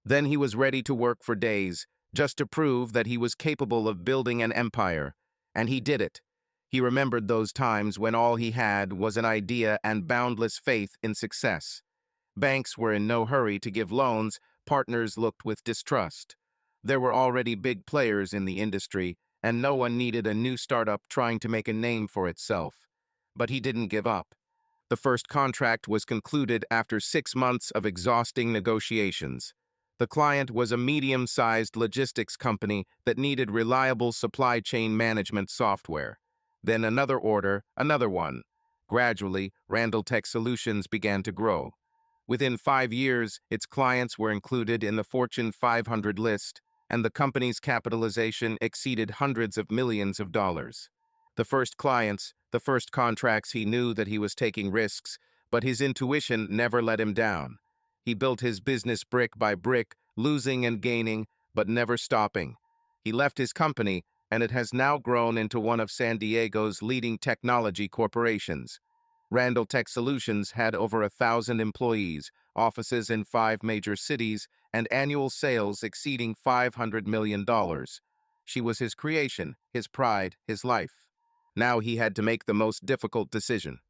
Then he was ready to work for days, just to prove that he was capable of building an empire. And he did it. He remembered those times when all he had was an idea and boundless faith in success. Banks were in no hurry to give loans, partners looked with distrust. There were already big players in the industry, and no one needed a new startup trying to make a name for itself. But he didn't give up. The first contract was concluded after 6 months of exhausting negotiations. The client was a medium-sized logistics company that needed reliable supply chain management software. Then another order, another one. Gradually, Randall Tech Solutions began to grow. Within 5 years, its clients were included in the Fortune 500 list, and the company's capitalization exceeded hundreds of millions of dollars. The first clients, the first contracts, he knew that he was taking risks, but his intuition never let him down. He built his business brick by brick, losing and gaining, but never stopping. He left his company, and it has now grown into one of San Diego's leading technology corporations. Randall Tech Solutions had over 1,000 employees, offices in 5 major cities, and annual sales exceeding $500 million. She was his creation, his pride, his life. Now he had to make the most difficult decision.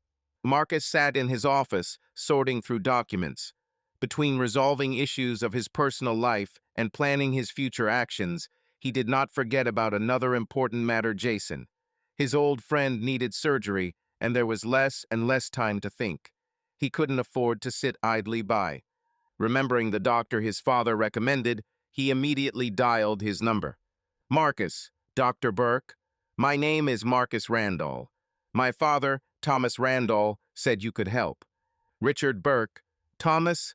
Marcus sat in his office, sorting through documents. Between resolving issues of his personal life and planning his future actions, he did not forget about another important matter: Jason. His old friend needed surgery, and there was less and less time to think. He couldn't afford to sit idly by. Remembering the doctor his father recommended, he immediately dialed his number. Marcus, Dr. Burke. My name is Marcus Randall. My father, Thomas Randall, said you could help. Richard Burke. Thomas?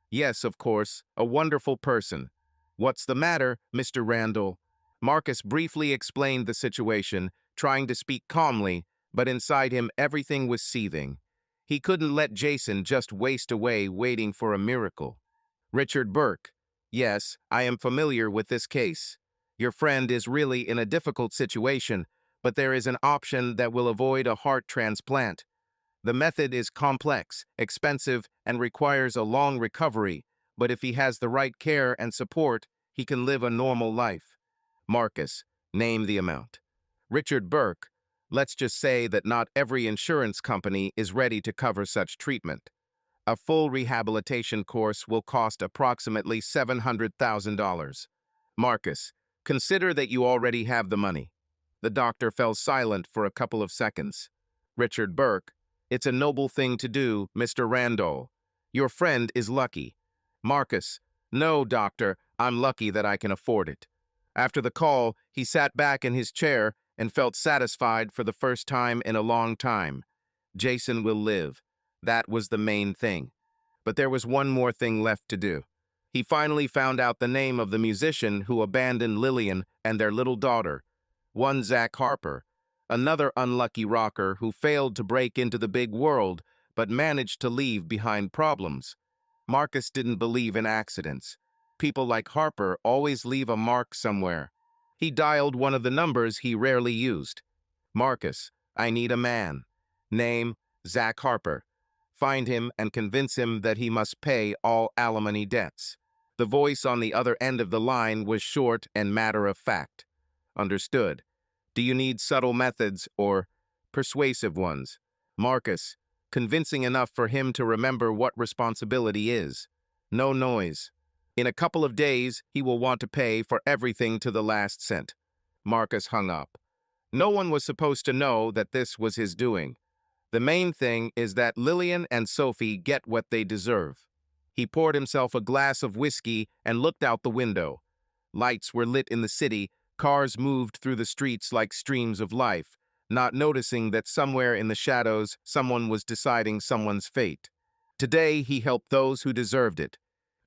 Yes, of course, a wonderful person. What's the matter, Mr. Randall? Marcus briefly explained the situation, trying to speak calmly, but inside him everything was seething. He couldn't let Jason just waste away waiting for a miracle. Richard Burke. Yes, I am familiar with this case. Your friend is really in a difficult situation, but there is an option that will avoid a heart transplant. The method is complex, expensive, and requires a long recovery, but if he has the right care and support, he can live a normal life. Marcus, name the amount. Richard Burke, let's just say that not every insurance company is ready to cover such treatment. A full rehabilitation course will cost approximately $700,000. Marcus, consider that you already have the money. The doctor fell silent for a couple of seconds. Richard Burke, it's a noble thing to do, Mr. Randall. Your friend is lucky. Marcus, no, doctor, I'm lucky that I can afford it. After the call, he sat back in his chair and felt satisfied for the first time in a long time. Jason will live. That was the main thing. But there was one more thing left to do. He finally found out the name of the musician who abandoned Lillian and their little daughter. One Zach Harper, another unlucky rocker who failed to break into the big world but managed to leave behind problems. Marcus didn't believe in accidents. People like Harper always leave a mark somewhere. He dialed one of the numbers he rarely used. Marcus, I need a man. Name, Zach Harper. Find him and convince him that he must pay all alimony debts. The voice on the other end of the line was short and matter-of-fact. Understood. Do you need subtle methods or persuasive ones? Marcus, convincing enough for him to remember what responsibility is. No noise. In a couple of days, he will want to pay for everything to the last cent. Marcus hung up. No one was supposed to know that this was his doing. The main thing is that Lillian and Sophie get what they deserve. He poured himself a glass of whiskey and looked out the window. Lights were lit in the city, cars moved through the streets like streams of life, not noticing that somewhere in the shadows someone was deciding someone's fate. Today he helped those who deserved it.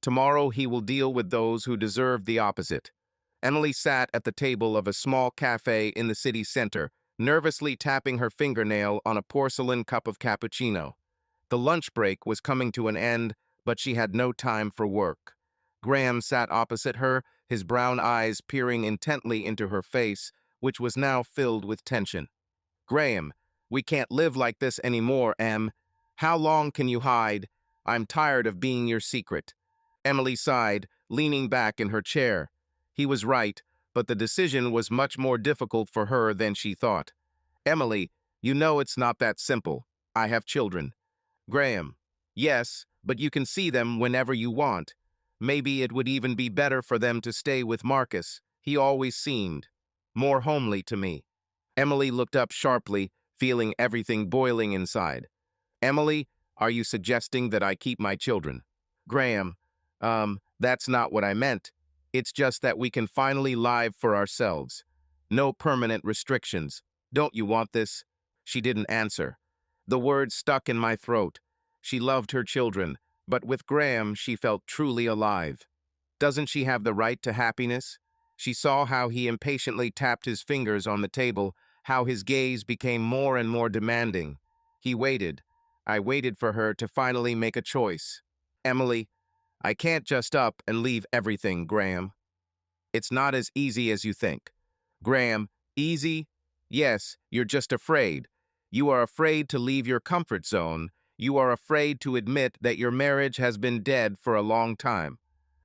Tomorrow he will deal with those who deserve the opposite. Emily sat at the table of a small cafe in the city center, nervously tapping her fingernail on a porcelain cup of cappuccino. The lunch break was coming to an end, but she had no time for work. Graham sat opposite her, his brown eyes peering intently into her face, which was now filled with tension. Graham, we can't live like this anymore, Em. How long can you hide? I'm tired of being your secret. Emily sighed, leaning back in her chair. He was right, but the decision was much more difficult for her than she thought. Emily, you know it's not that simple. I have children. Graham, yes, but you can see them whenever you want. Maybe it would even be better for them to stay with Marcus. He always seemed more homely to me. Emily looked up sharply, feeling everything boiling inside. Emily, are you suggesting that I keep my children? Graham, that's not what I meant. It's just that we can finally live for ourselves. No permanent restrictions. Don't you want this? She didn't answer. The words stuck in my throat. She loved her children, but with Graham she felt truly alive. Doesn't she have the right to happiness? She saw how he impatiently tapped his fingers on the table, how his gaze became more and more demanding. He waited. I waited for her to finally make a choice. Emily, I can't just up and leave everything, Graham. It's not as easy as you think. Graham, easy? Yes, you're just afraid. You are afraid to leave your comfort zone. You are afraid to admit that your marriage has been dead for a long time.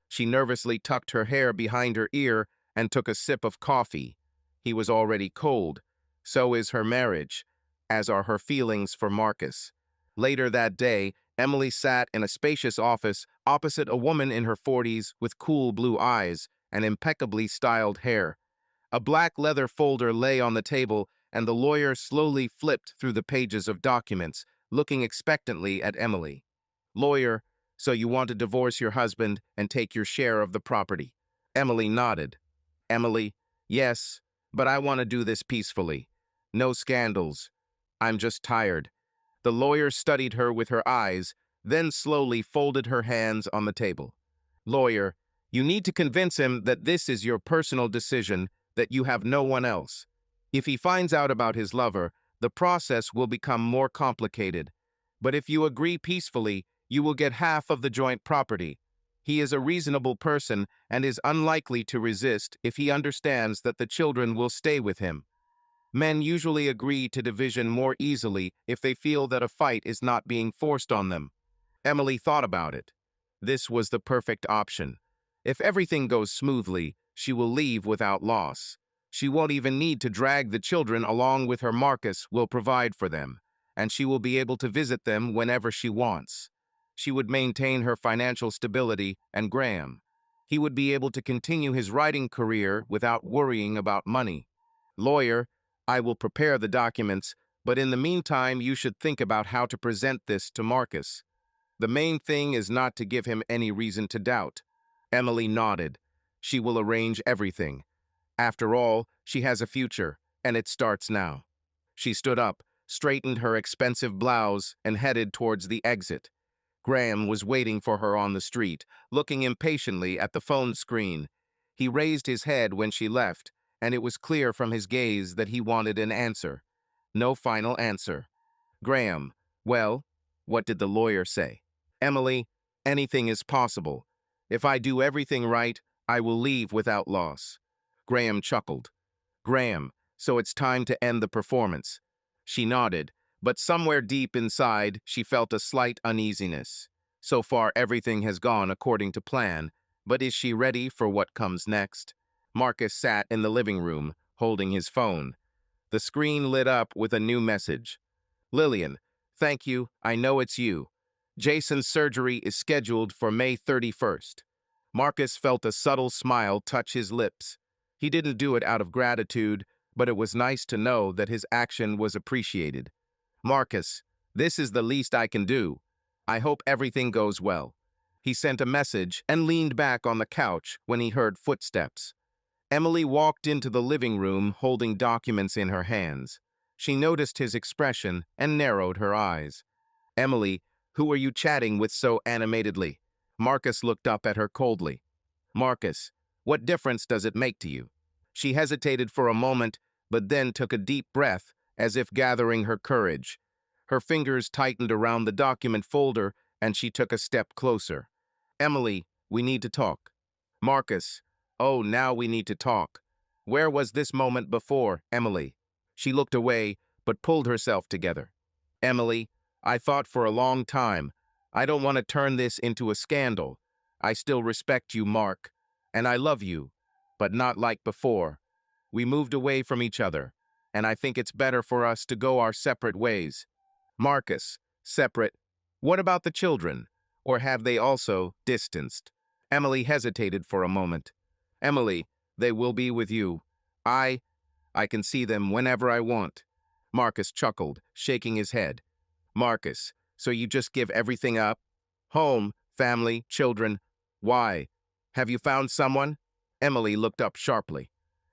She nervously tucked her hair behind her ear and took a sip of coffee. He was already cold. So is her marriage, as are her feelings for Marcus. Later that day, Emily sat in a spacious office opposite a woman in her 40s with cool blue eyes and impeccably styled hair. A black leather folder lay on the table, and the lawyer slowly flipped through the pages of documents, looking expectantly at Emily. Lawyer, so you want to divorce your husband and take your share of the property? Emily nodded. Emily, yes, but I want to do this peacefully. No scandals. I'm just tired. The lawyer studied her with her eyes, then slowly folded her hands on the table. Lawyer, you need to convince him that this is your personal decision, that you have no one else. If he finds out about his lover, the process will become more complicated. But if you agree peacefully, you will get half of the joint property. He is a reasonable person and is unlikely to resist if he understands that the children will stay with him. Men usually agree to division more easily if they feel that a fight is not being forced on them. Emily thought about it. This was the perfect option. If everything goes smoothly, She will leave without loss. She won't even need to drag the children along with her. Marcus will provide for them, and she will be able to visit them whenever she wants. She would maintain her financial stability, and Graham, he would be able to continue his writing career without worrying about money. Lawyer, I will prepare the documents, but in the meantime, you should think about how to present this to Marcus. The main thing is not to give him any reason to doubt. Emily nodded. She will arrange everything. After all, she has a future, and it starts now. She stood up, straightened her expensive blouse, and headed towards the exit. Graham was waiting for her on the street, looking impatiently at the phone screen. He raised his head when she left, and it was clear from his gaze that he wanted an answer. No final answer. Graham, well, what did the lawyer say? Emily, anything is possible. If I do everything right, I will leave without loss. Graham chuckled. Graham, so it's time to end the performance. She nodded, but somewhere deep inside, she felt a slight uneasiness. So far, everything has gone according to plan, but is she ready for what comes next? Marcus sat in the living room, holding his phone. The screen lit up with a new message. Lillian, thank you, I know it's you. Jason's surgery is scheduled for May 31st. Marcus felt a subtle smile touch his lips. He didn't do it out of gratitude, but it was nice to know that his action was appreciated. Marcus, this is the least I can do. I hope everything goes well. He sent a message and leaned back on the couch when he heard footsteps. Emily walked into the living room holding documents in her hands. She noticed his expression and narrowed her eyes. Emily, who are you chatting with so animatedly? Marcus looked up at her coldly. Marcus, what difference does it make to you? She hesitated for a moment, but then took a deep breath, as if gathering her courage. Her fingers tightened around the document folder, and she took a step closer. Emily, we need to talk. Marcus, oh, now we need to talk. Where was this moment before, Emily? She looked away, but pulled herself together. Emily, I thought for a long time, I don't want to turn this into a scandal. I still respect you, Mark, and I love you, but not like before. We moved away from each other, and I think it's better for us to go our separate ways. Marcus, separate. What about the children? Or have they also distanced? Emily hesitated for a moment. Emily, they will be with you. I can see them whenever I want. Marcus chuckled, shaking his head. Marcus, so you just give everything up? Home, family, children. Why? Have you found someone? Emily looked up sharply.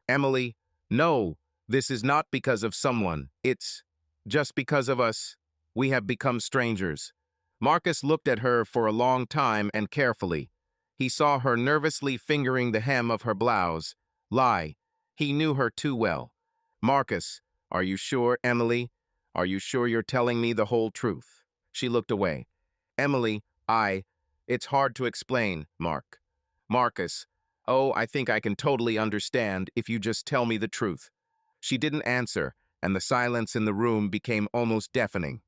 Emily, no, this is not because of someone. It's just because of us. We have become strangers. Marcus looked at her for a long time and carefully. He saw her nervously fingering the hem of her blouse. Lie. He knew her too well. Marcus, are you sure, Emily? Are you sure you're telling me the whole truth? She looked away. Emily, it's hard to explain, Mark. Marcus, oh, I think I can totally understand if you just tell me the truth. She didn't answer, and the silence in the room became almost deafening.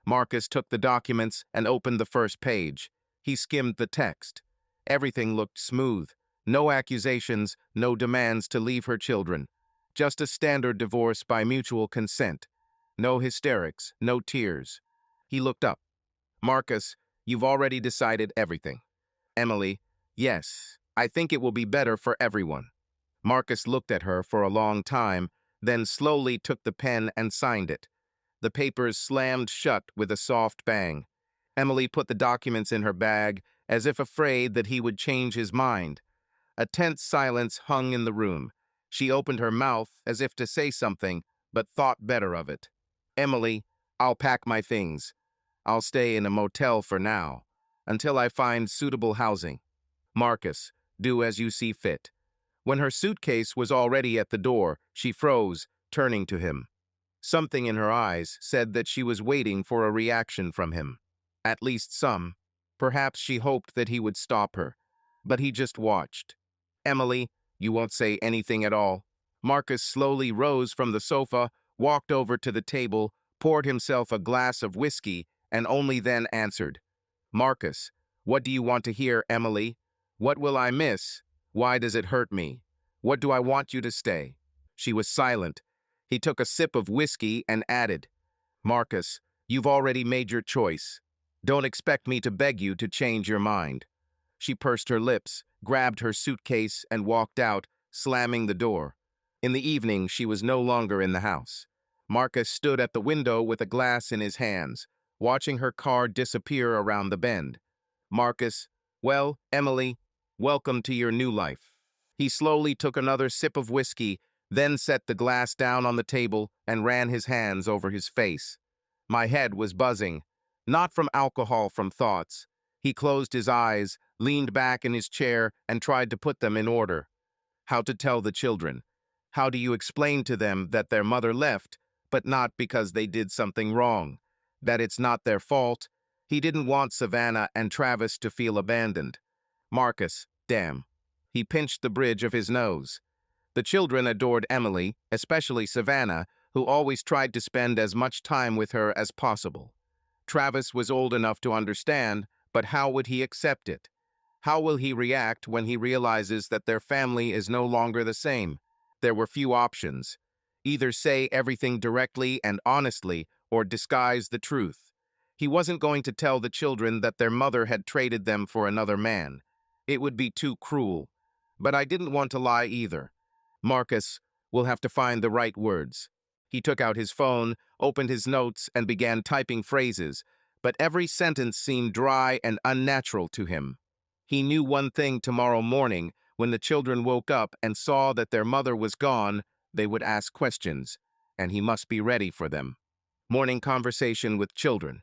Marcus took the documents and opened the first page. He skimmed the text. Everything looked smooth. No accusations, no demands to leave her children. Just a standard divorce by mutual consent. No hysterics, no tears. He looked up. Marcus, you've already decided everything. Emily, yes, I think it will be better for everyone. Marcus looked at her for a long time, then slowly took the pen and signed it. The papers slammed shut with a soft bang. Emily put the documents in her bag, as if afraid that he would change his mind. A tense silence hung in the room. She opened her mouth as if to say something, but thought better of it. Emily, I'll pack my things. I'll stay in a motel for now, until I find suitable housing. Marcus, do as you see fit. When her suitcase was already at the door, she froze, turning to him. Something in her eyes said that she was waiting for a reaction from him. At least some. Perhaps she hoped that he would stop her. But he just watched. Emily, you won't say anything at all. Marcus slowly rose from the sofa, walked over to the table, poured himself a glass of whiskey, and only then answered. Marcus, what do you want to hear, Emily? What will I miss? Why does it hurt me? What do I want you to stay? She was silent. He took a sip of whiskey and added, Marcus, you've already made your choice. Don't expect me to beg you to change your mind. She pursed her lips, grabbed her suitcase, and walked out, slamming the door. In the evening, she was no longer in the house. Marcus stood at the window with a glass in his hands, watching her car disappear around the bend. Marcus, well, Emily, welcome to your new life. He slowly took another sip of whiskey, then set the glass down on the table and ran his hands over his face. My head was buzzing, not from alcohol, from thoughts. He closed his eyes, leaned back in his chair, and tried to put them in order. How to tell the children? How do you explain to them that their mother left, but not because they did something wrong? That it's not their fault? He didn't want Savannah and Travis to feel abandoned. Marcus, damn. He pinched the bridge of his nose. The children adored Emily, especially Savannah, who always tried to spend as much time with her as possible. Travis was old enough to understand, but how would he accept it? How will he react when he realizes that their family is no longer the same? There were few options. Either say everything directly and honestly, or disguise the truth. He wasn't going to tell the children that their mother had traded them for another man. It would be too cruel. But I didn't want to lie either. Marcus, we'll have to find the right words. He took out his phone, opened his notes, and began typing phrases, but every sentence seemed dry and unnatural to him. He knew one thing: tomorrow morning, when the children woke up and saw that their mother was gone, they would ask questions, and he must be ready for them. Morning conversation with children.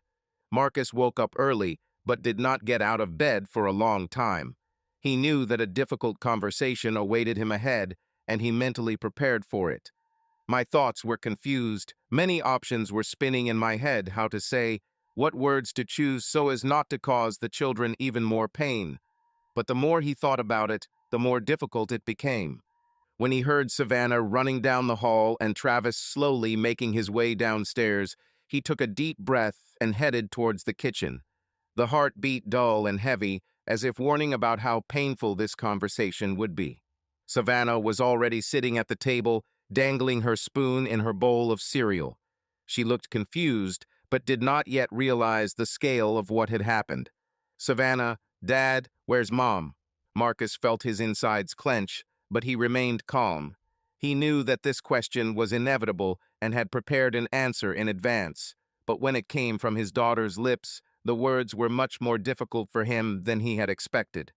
Marcus woke up early, but did not get out of bed for a long time. He knew that a difficult conversation awaited him ahead, and he mentally prepared for it. My thoughts were confused. Many options were spinning in my head: how to say, what words to choose so as not to cause the children even more pain. But the more he thought about it, the more difficult it became. When he heard Savannah running down the hall and Travis slowly making his way downstairs, he took a deep breath and headed towards the kitchen. The heart beat dull and heavy, as if warning about how painful this conversation would be. Savannah was already sitting at the table, dangling her spoon in her bowl of cereal. She looked confused, but did not yet realize the scale of what had happened. Savannah, Dad, where's Mom? Marcus felt his insides clench, but he remained calm. He knew that this question was inevitable and had prepared an answer in advance, but when it came from his daughter's lips, the words were much more difficult for him than he had expected.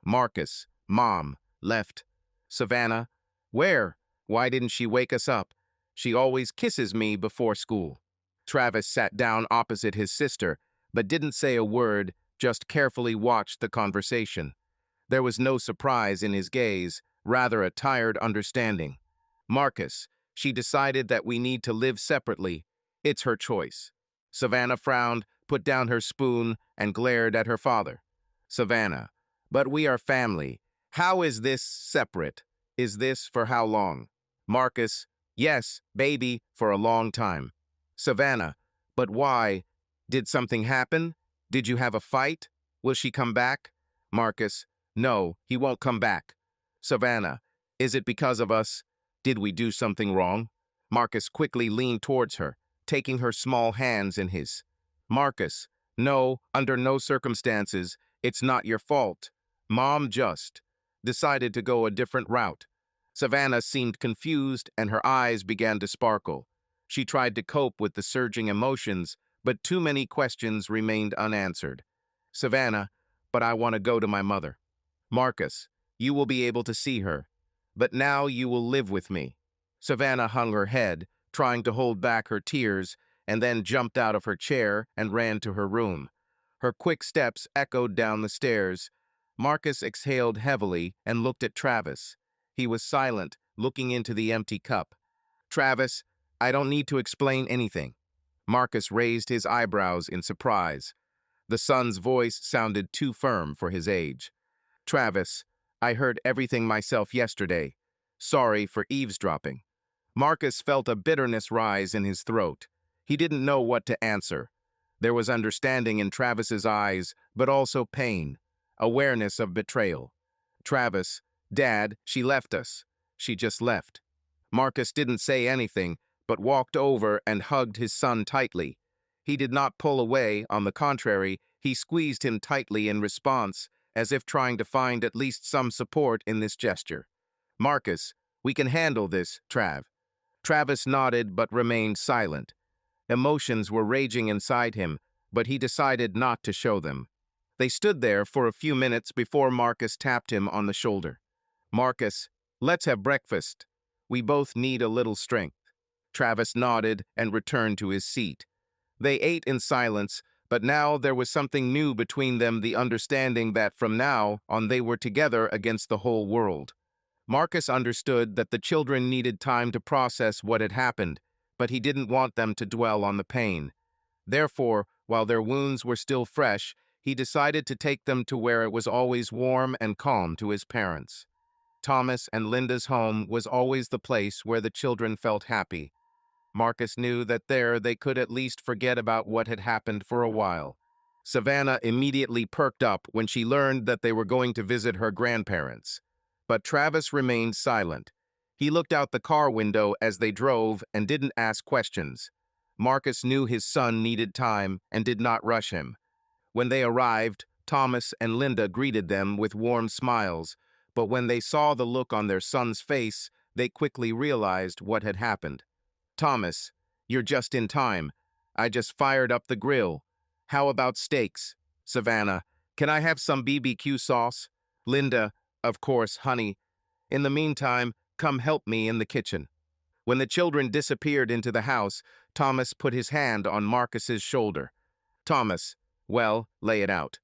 Marcus, Mom, left. Savannah, where? Why didn't she wake us up? She always kisses me before school. Travis sat down opposite his sister, but didn't say a word, just carefully watched the conversation. There was no surprise in his gaze, rather a tired understanding. Marcus, she decided that we need to live separately. It's her choice. Savannah frowned, put down her spoon, and glared at her father. Savannah, but we are family. How is this separate? Is this for how long? Marcus, yes, baby, for a long time. Savannah, but why? Did something happen? Did you have a fight? Will she come back? Marcus, no, he won't come back. Savannah, is it because of us? Did we do something wrong? Marcus quickly leaned towards her, taking her small hands in his. Marcus, no, under no circumstances. It's not your fault. Mom just decided to go a different route. Savannah seemed confused and her eyes began to sparkle. She tried to cope with the surging emotions, but too many questions remained unanswered. Savannah, but I want to go to my mother. Marcus, you will be able to see her, but now you will live with me. Savannah hung her head, trying to hold back her tears, and then jumped out of her chair and ran to her room. Her quick steps echoed down the stairs. Marcus exhaled heavily and looked at Travis. He was silent, looking into the empty cup. Travis, I don't need to explain anything. Marcus raised his eyebrows in surprise. The son's voice sounded too firm for his age. Travis, I heard everything myself yesterday. Sorry for eavesdropping. Marcus felt a bitterness rise in his throat. He didn't know what to answer. There was understanding in Travis's eyes, but also pain, awareness of betrayal. Travis, Dad, she left us. she just left. Marcus didn't say anything, but walked over and hugged his son tightly. He did not pull away, on the contrary, he squeezed him tightly in response, as if trying to find at least some support in this gesture. Marcus, we can handle this, Trav. Travis nodded but remained silent. Emotions were raging inside him, but he decided not to show them. They stood there for a few minutes before Marcus tapped him on the shoulder. Marcus, let's have breakfast. We both need a little strength. Travis nodded and returned to his seat. They ate in silence, but now there was something new between them, the understanding that from now on they were together against the whole world. Marcus understood that the children needed time to process what had happened, but he didn't want them to dwell on the pain. Therefore, while their wounds were still fresh, he decided to take them to where it was always warm and calm to his parents. Thomas and Linda's home was always the place where the children felt happy. Marcus knew that there they could at least forget about what had happened for a while. Savannah immediately perked up when she learned that they were going to visit her grandparents. But Travis remained silent. He looked out the car window as they drove and didn't ask questions. Marcus knew his son needed time and did not rush him. When they arrived, Thomas and Linda greeted them with warm smiles, but when they saw the look on their son's face, they quickly realized what had happened. Thomas, you're just in time. I just fired up the grill. How about steaks? Savannah, can I have some BBQ sauce? Linda, of course, honey. In the meantime, come help me in the kitchen. When the children disappeared into the house, Thomas put his hand on Marcus's shoulder. Thomas, well, lay it out.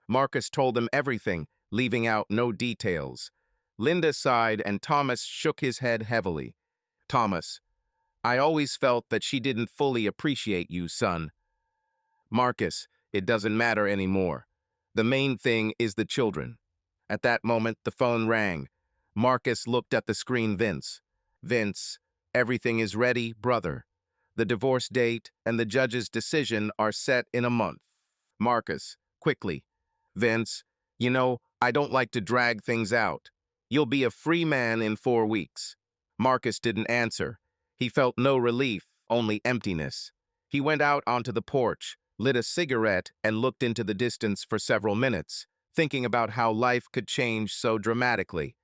Marcus told them everything, leaving out no details. Linda sighed and Thomas shook his head heavily. Thomas, I always felt that she didn't fully appreciate you, son. Marcus, it doesn't matter anymore. The main thing is the children. At that moment, the phone rang. Marcus looked at the screen. Vince, everything is ready, brother. The divorce date and the judge's decision are set in a month. Marcus, quickly. Vince, you know, I don't like to drag things out. You'll be a free man in 4 weeks. Marcus didn't answer. He felt no relief, only emptiness. He went out onto the porch, lit a cigarette, and looked into the distance for several minutes, thinking about how life could change so dramatically.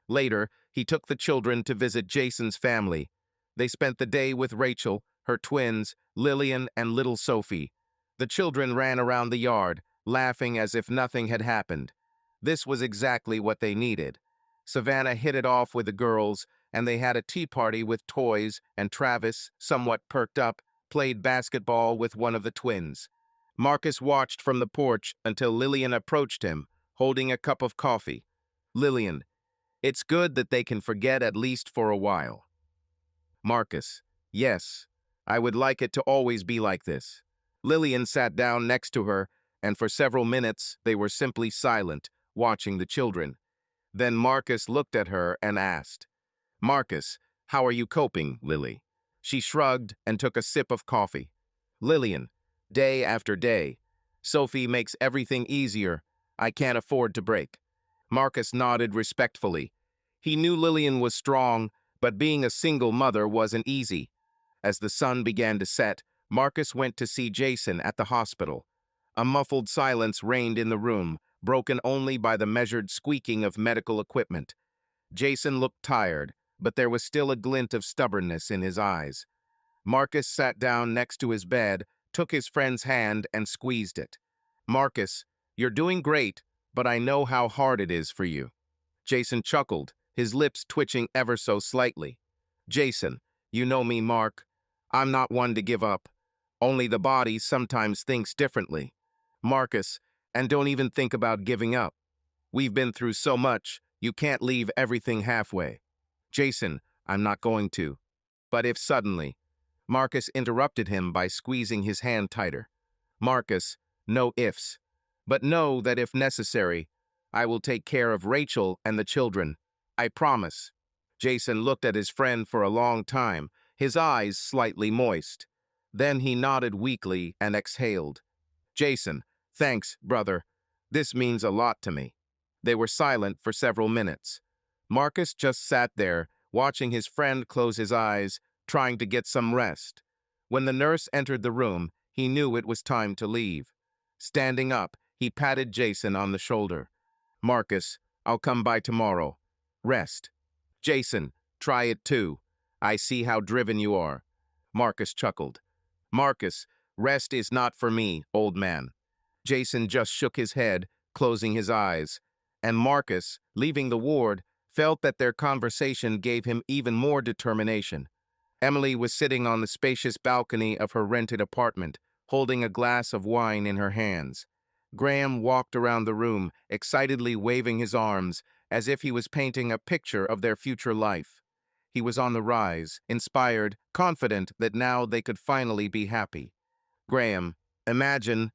Later, he took the children to visit Jason's family. They spent the day with Rachel, her twins, Lillian, and little Sophie. The children ran around the yard, laughing as if nothing had happened. This was exactly what they needed. Savannah hit it off with the girls, and they had a tea party with toys, and Travis, somewhat perked up, played basketball with one of the twins. Marcus watched from the porch until Lillian approached him, holding a cup of coffee. Lillian, it's good that they can forget at least for a while. Marcus, yes, I would like it to always be like this. Lillian sat down next to her, and for several minutes they were simply silent, watching the children. Then Marcus looked at her and asked, Marcus, how are you coping, Lily? She shrugged and took a sip of coffee. Lillian, day after day. Sophie makes everything easier. I can't afford to break. Marcus nodded respectfully. He knew Lillian was strong, but being a single mother wasn't easy. As the sun began to set, Marcus went to see Jason at the hospital. A muffled silence reigned in the room, broken only by the measured squeaking of medical equipment. Jason looked tired, but there was still a glint of stubbornness in his eyes. Marcus sat down next to his bed, took his friend's hand, and squeezed it. Marcus, you're doing great, but I know how hard it is for you. Jason chuckled, his lips twitching ever so slightly. Jason, you know me, Mark. I'm not one to give up. Only the body sometimes thinks differently. Marcus, and don't even think about giving up. We've been through so much, you can't leave everything halfway. Jason, I'm not going to. But if suddenly... Marcus interrupted him by squeezing his hand tighter. Marcus, no ifs. But know that if necessary, I will take care of Rachel and the children. I promise. Jason looked at his friend for a long time, his eyes slightly moist. Then he nodded weakly and exhaled. Jason, thanks, brother. This means a lot to me. They were silent for several minutes. Marcus just sat there, watching his friend close his eyes, trying to get some rest. When the nurse entered the room, he knew it was time to leave. Standing up, he patted Jason on the shoulder. Marcus, I'll come by tomorrow. Rest. Jason, try it too. I see how driven you are. Marcus chuckled. Marcus, rest is not for me, old man. Jason just shook his head, closing his eyes. And Marcus, leaving the ward, felt that their conversation gave him even more determination. Emily was sitting on the spacious balcony of her rented apartment, holding a glass of wine in her hands. Graham walked around the room, excitedly waving his arms, as if he was painting a picture of their future life. He was on the rise, inspired, confident that now they could finally be happy. Graham, imagine,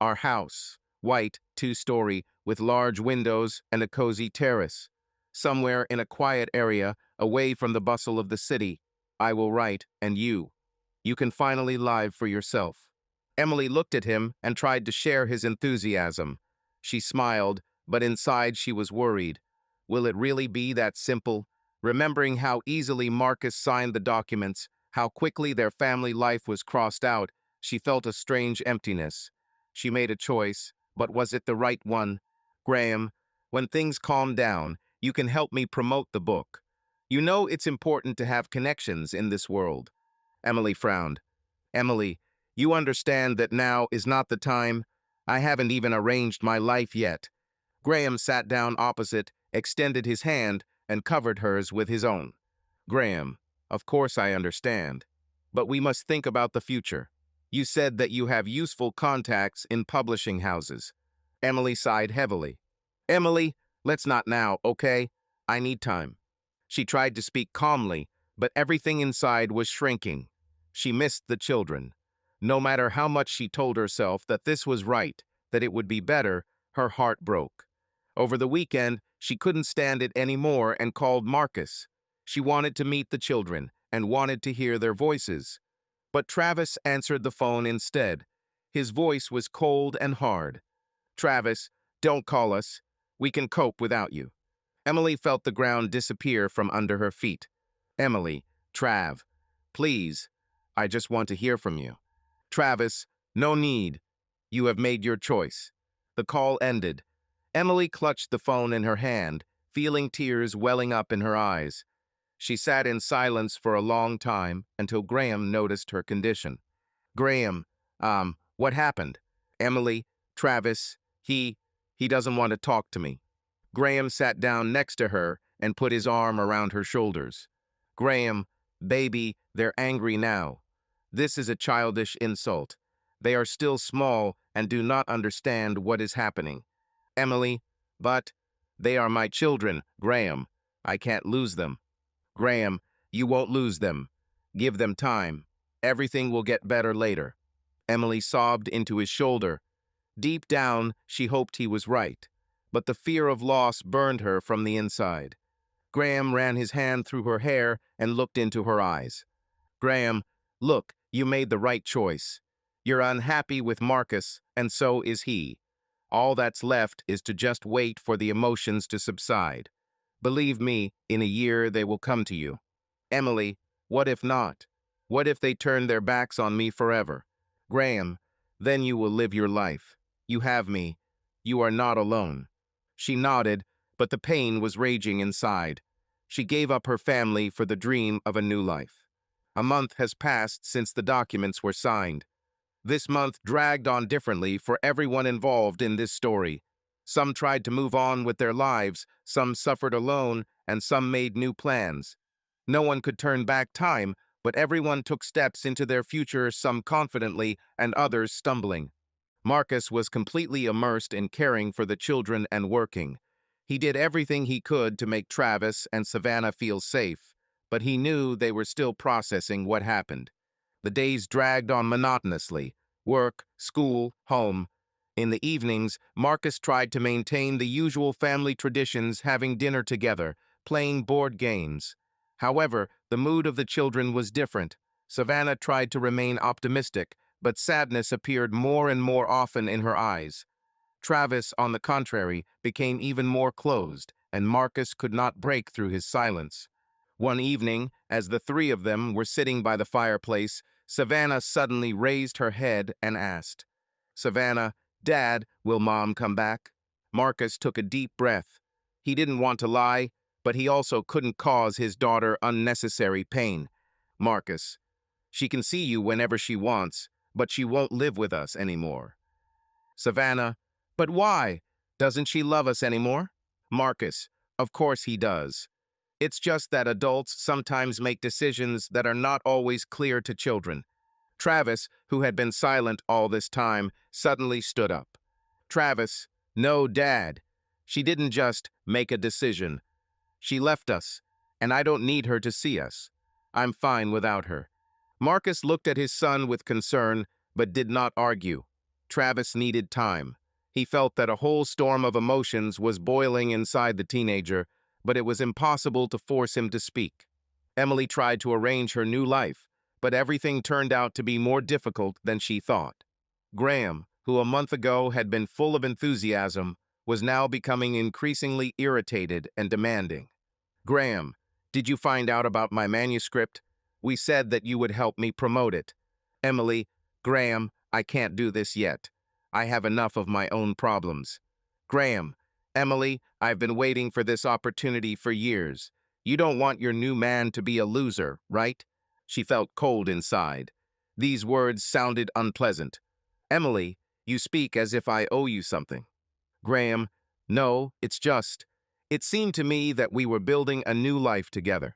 our house. White, two-story, with large windows and a cozy terrace. Somewhere in a quiet area, away from the bustle of the city. I will write, and you. You can finally live for yourself. Emily looked at him and tried to share his enthusiasm. She smiled, but inside she was worried. Will it really be that simple? Remembering how easily Marcus signed the documents, how quickly their family life was crossed out, she felt a strange emptiness. She made a choice, but was it the right one? Graham, when things calm down, you can help me promote the book. You know it's important to have connections in this world. Emily frowned. Emily, you understand that now is not the time? I haven't even arranged my life yet. Graham sat down opposite, extended his hand, and covered hers with his own. Graham, of course I understand. But we must think about the future. You said that you have useful contacts in publishing houses. Emily sighed heavily. Emily, let's not now, okay? I need time. She tried to speak calmly, but everything inside was shrinking. She missed the children. No matter how much she told herself that this was right, that it would be better, her heart broke. Over the weekend, she couldn't stand it anymore and called Marcus. She wanted to meet the children and wanted to hear their voices. But Travis answered the phone instead. His voice was cold and hard. Travis, don't call us. We can cope without you. Emily felt the ground disappear from under her feet. Emily, Trav, please, I just want to hear from you. Travis, no need. You have made your choice. The call ended. Emily clutched the phone in her hand, feeling tears welling up in her eyes. She sat in silence for a long time until Graham noticed her condition. Graham, what happened? Emily, Travis, he doesn't want to talk to me. Graham sat down next to her and put his arm around her shoulders. Graham, baby, they're angry now. This is a childish insult. They are still small and do not understand what is happening. Emily, but they are my children, Graham. I can't lose them. Graham, you won't lose them. Give them time. Everything will get better later. Emily sobbed into his shoulder. Deep down, she hoped he was right, but the fear of loss burned her from the inside. Graham ran his hand through her hair and looked into her eyes. Graham, look, you made the right choice. You're unhappy with Marcus, and so is he. All that's left is to just wait for the emotions to subside. Believe me, in a year they will come to you. Emily, what if not? What if they turn their backs on me forever? Graham, then you will live your life. You have me. You are not alone. She nodded, but the pain was raging inside. She gave up her family for the dream of a new life. A month has passed since the documents were signed. This month dragged on differently for everyone involved in this story. Some tried to move on with their lives, some suffered alone, and some made new plans. No one could turn back time, but everyone took steps into their future, some confidently and others stumbling. Marcus was completely immersed in caring for the children and working. He did everything he could to make Travis and Savannah feel safe, but he knew they were still processing what happened. The days dragged on monotonously. Work, school, home. In the evenings, Marcus tried to maintain the usual family traditions, having dinner together, playing board games. However, the mood of the children was different. Savannah tried to remain optimistic, but sadness appeared more and more often in her eyes. Travis, on the contrary, became even more closed, and Marcus could not break through his silence. One evening, as the three of them were sitting by the fireplace, Savannah suddenly raised her head and asked, "Savannah, Dad, will Mom come back?" Marcus took a deep breath. He didn't want to lie, but he also couldn't cause his daughter unnecessary pain. "Marcus, she can see you whenever she wants, but she won't live with us anymore." Savannah, "But why? Doesn't she love us anymore?" Marcus, "Of course he does. It's just that adults sometimes make decisions that are not always clear to children." Travis, who had been silent all this time, suddenly stood up. "Travis, no, Dad. She didn't just make a decision. She left us, and I don't need her to see us. I'm fine without her." Marcus looked at his son with concern, but did not argue. Travis needed time. He felt that a whole storm of emotions was boiling inside the teenager, but it was impossible to force him to speak. Emily tried to arrange her new life, but everything turned out to be more difficult than she thought. Graham, who a month ago had been full of enthusiasm, was now becoming increasingly irritated and demanding. "Graham, did you find out about my manuscript? We said that you would help me promote it." Emily, "Graham, I can't do this yet. I have enough of my own problems." Graham, "Emily, I've been waiting for this opportunity for years. You don't want your new man to be a loser, right?" She felt cold inside. These words sounded unpleasant. "Emily, you speak as if I owe you something." Graham, "No, it's just. It seemed to me that we were building a new life together."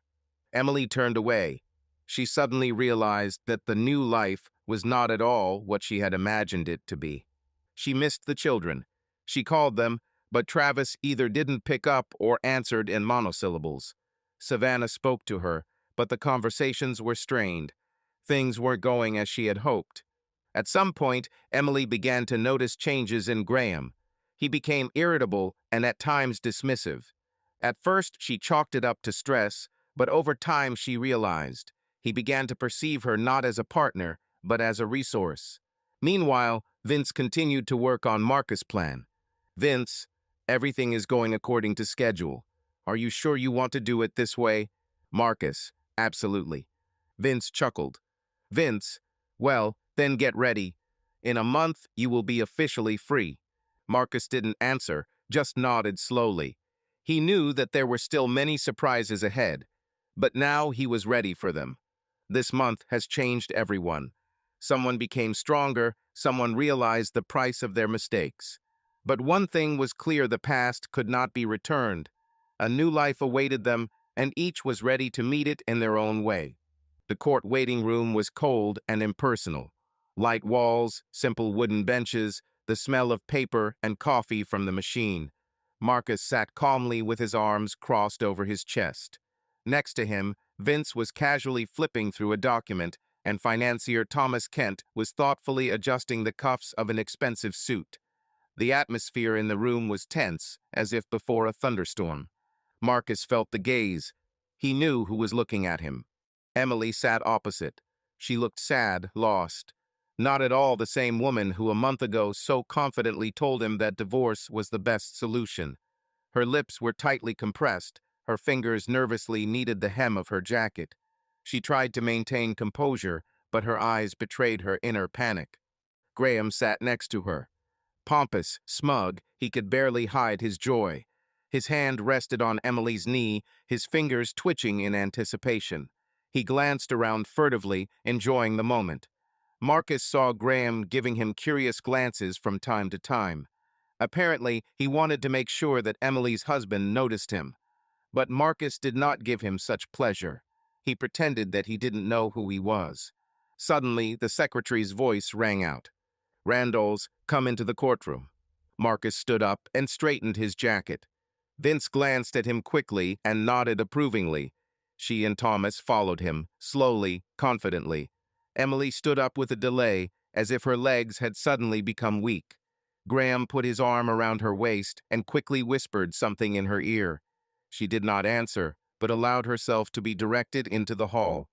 Emily turned away. She suddenly realized that the new life was not at all what she had imagined it to be. She missed the children. She called them, but Travis either didn't pick up or answered in monosyllables. Savannah spoke to her, but the conversations were strained. Things weren't going as she had hoped. At some point, Emily began to notice changes in Graham. He became irritable and at times dismissive. At first, she chalked it up to stress, but over time she realized he began to perceive her not as a partner, but as a resource. Meanwhile, Vince continued to work on Marcus' plan. "Vince, everything is going according to schedule. Are you sure you want to do it this way?" Marcus, "Absolutely." Vince chuckled. "Vince, well, then get ready. In a month, you will be officially free." Marcus didn't answer, just nodded slowly. He knew that there were still many surprises ahead, but now he was ready for them. This month has changed everyone. Someone became stronger, someone realized the price of their mistakes. But one thing was clear: the past could not be returned. A new life awaited them, and each was ready to meet it in their own way. The court waiting room was cold and impersonal. Light walls, simple wooden benches, the smell of paper and coffee from the machine. Marcus sat calmly with his arms crossed over his chest. Next to him, Vince was casually flipping through a document, and financier Thomas Kent was thoughtfully adjusting the cuffs of an expensive suit. The atmosphere in the room was tense, as if before a thunderstorm. Marcus felt the gaze. He knew who was looking at him. Emily sat opposite. She looked sad, lost. Not at all the same woman who a month ago so confidently told him that divorce was the best solution. Her lips were tightly compressed. Her fingers nervously kneaded the hem of her jacket. She tried to maintain composure, but her eyes betrayed her inner panic. Graham sat next to her. Pompous, smug, he could barely hide his joy. His hand rested on Emily's knee, his fingers twitching in anticipation. He glanced around furtively, enjoying the moment. Marcus saw Graham giving him curious glances from time to time. Apparently, he wanted to make sure that Emily's husband noticed him. But Marcus did not give him such pleasure. He pretended that he didn't know who he was. Suddenly, the secretary's voice rang out. "Randalls, come into the courtroom." Marcus stood up and straightened his jacket. Vince glanced at him quickly and nodded approvingly. She and Thomas followed him, slowly, confidently. Emily stood up with a delay, as if her legs had suddenly become weak. Graham put his arm around her waist and quickly whispered something in her ear. She did not answer, but allowed herself to be directed into the hall.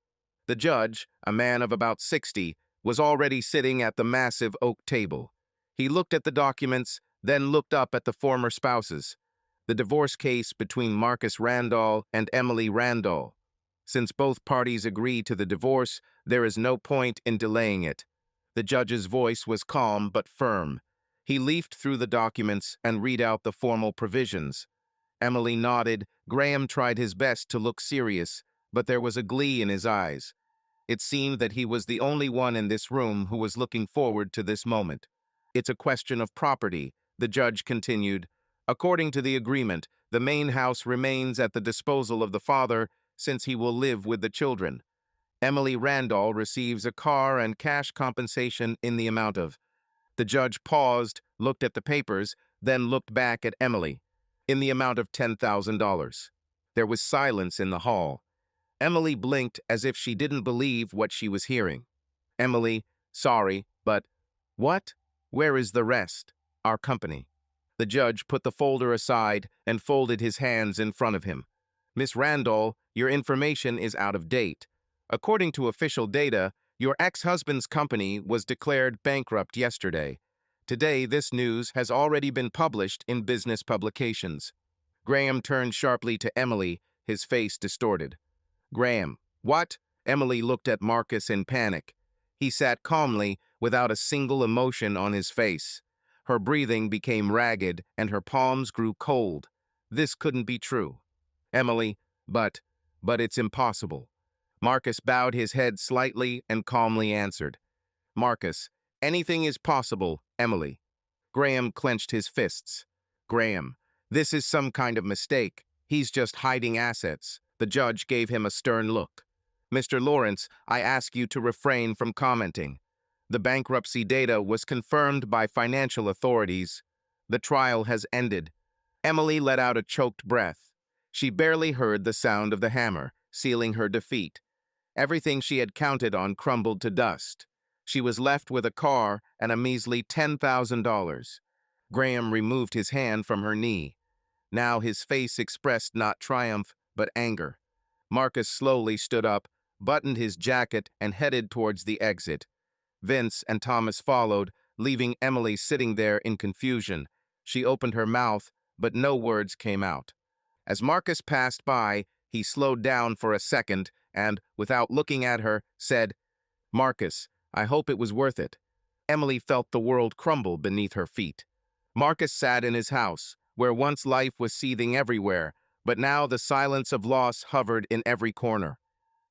The judge, a man of about 60, was already sitting at the massive oak table. He looked at the documents, then looked up at the former spouses. The divorce case between Marcus Randall and Emily Randall. Since both parties agree to the divorce, there is no point in delaying it. The judge's voice was calm but firm. He leafed through the documents and read out the formal provisions. Emily nodded. Graham tried his best to look serious, but there was a glee in his eyes. It seemed that he was the only one in this room who was looking forward to this moment. It's a question of property, the judge continued. According to the agreement, the main house remains at the disposal of the father since he will live with the children. Emily Randall receives a car and cash compensation in the amount of. The judge paused, looked at the papers, then looked back at Emily. In the amount of $10,000. There was silence in the hall. Emily blinked as if she didn't believe what she was hearing. Emily, sorry, but what? Where is the rest? Our company. The judge put the folder aside and folded his hands in front of him. Miss Randall, your information is out of date. According to official data, your ex-husband's company was declared bankrupt yesterday. Today, this news has already been published in business publications. Graham turned sharply to Emily, his face distorted. Graham, what? Emily looked at Marcus in panic. He sat calmly, without a single emotion on his face. Her breathing became ragged, and her palms grew cold. This couldn't be true. Emily, but it's impossible. Marcus bowed his head slightly and calmly answered. Marcus, anything is possible, Emily. Graham clenched his fists. Graham, this is some kind of mistake. He's just hiding assets. The judge gave him a stern look. Mr. Lawrence, I ask you to refrain from commenting. The bankruptcy data was confirmed by financial authorities. The trial has ended. Emily let out a choked breath. She barely heard the sound of the hammer, sealing her defeat. Everything she had counted on crumbled to dust. She was left with a car and a measly $10,000. Graham removed his hand from her knee. Now his face expressed not triumph, but anger. Marcus slowly stood up, buttoned his jacket, and headed towards the exit. Vince and Thomas followed, leaving Emily sitting there in confusion. She opened her mouth, but no words came out. As Marcus passed by, he slowed down for a second and, without looking at her, said, Marcus, I hope it was worth it. Emily felt the world crumble beneath her feet. Marcus sat in his house, where once life was seething everywhere, but now the silence of loss hovered in every corner.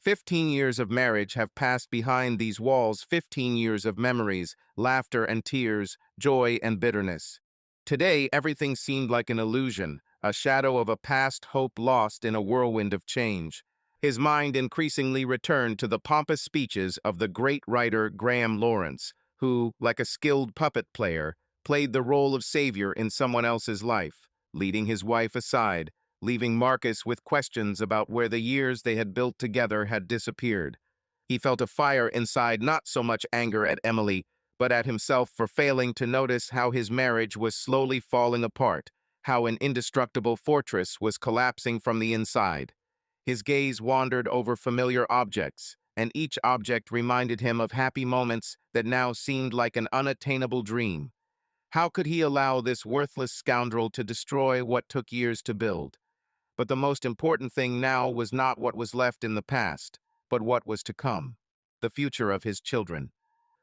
15 years of marriage have passed behind these walls, 15 years of memories, laughter and tears, joy and bitterness. Today, everything seemed like an illusion, a shadow of a past hope lost in a whirlwind of change. His mind increasingly returned to the pompous speeches of the great writer Graham Lawrence, who, like a skilled puppet player, played the role of savior in someone else's life, leading his wife aside, leaving Marcus with questions about where the years they had built together had disappeared. He felt a fire inside, not so much anger at Emily, but at himself for failing to notice how his marriage was slowly falling apart, how an indestructible fortress was collapsing from the inside. His gaze wandered over familiar objects, and each object reminded him of happy moments that now seemed like an unattainable dream. How could he allow this worthless scoundrel to destroy what took years to build? But the most important thing now was not what was left in the past, but what was to come, the future of his children.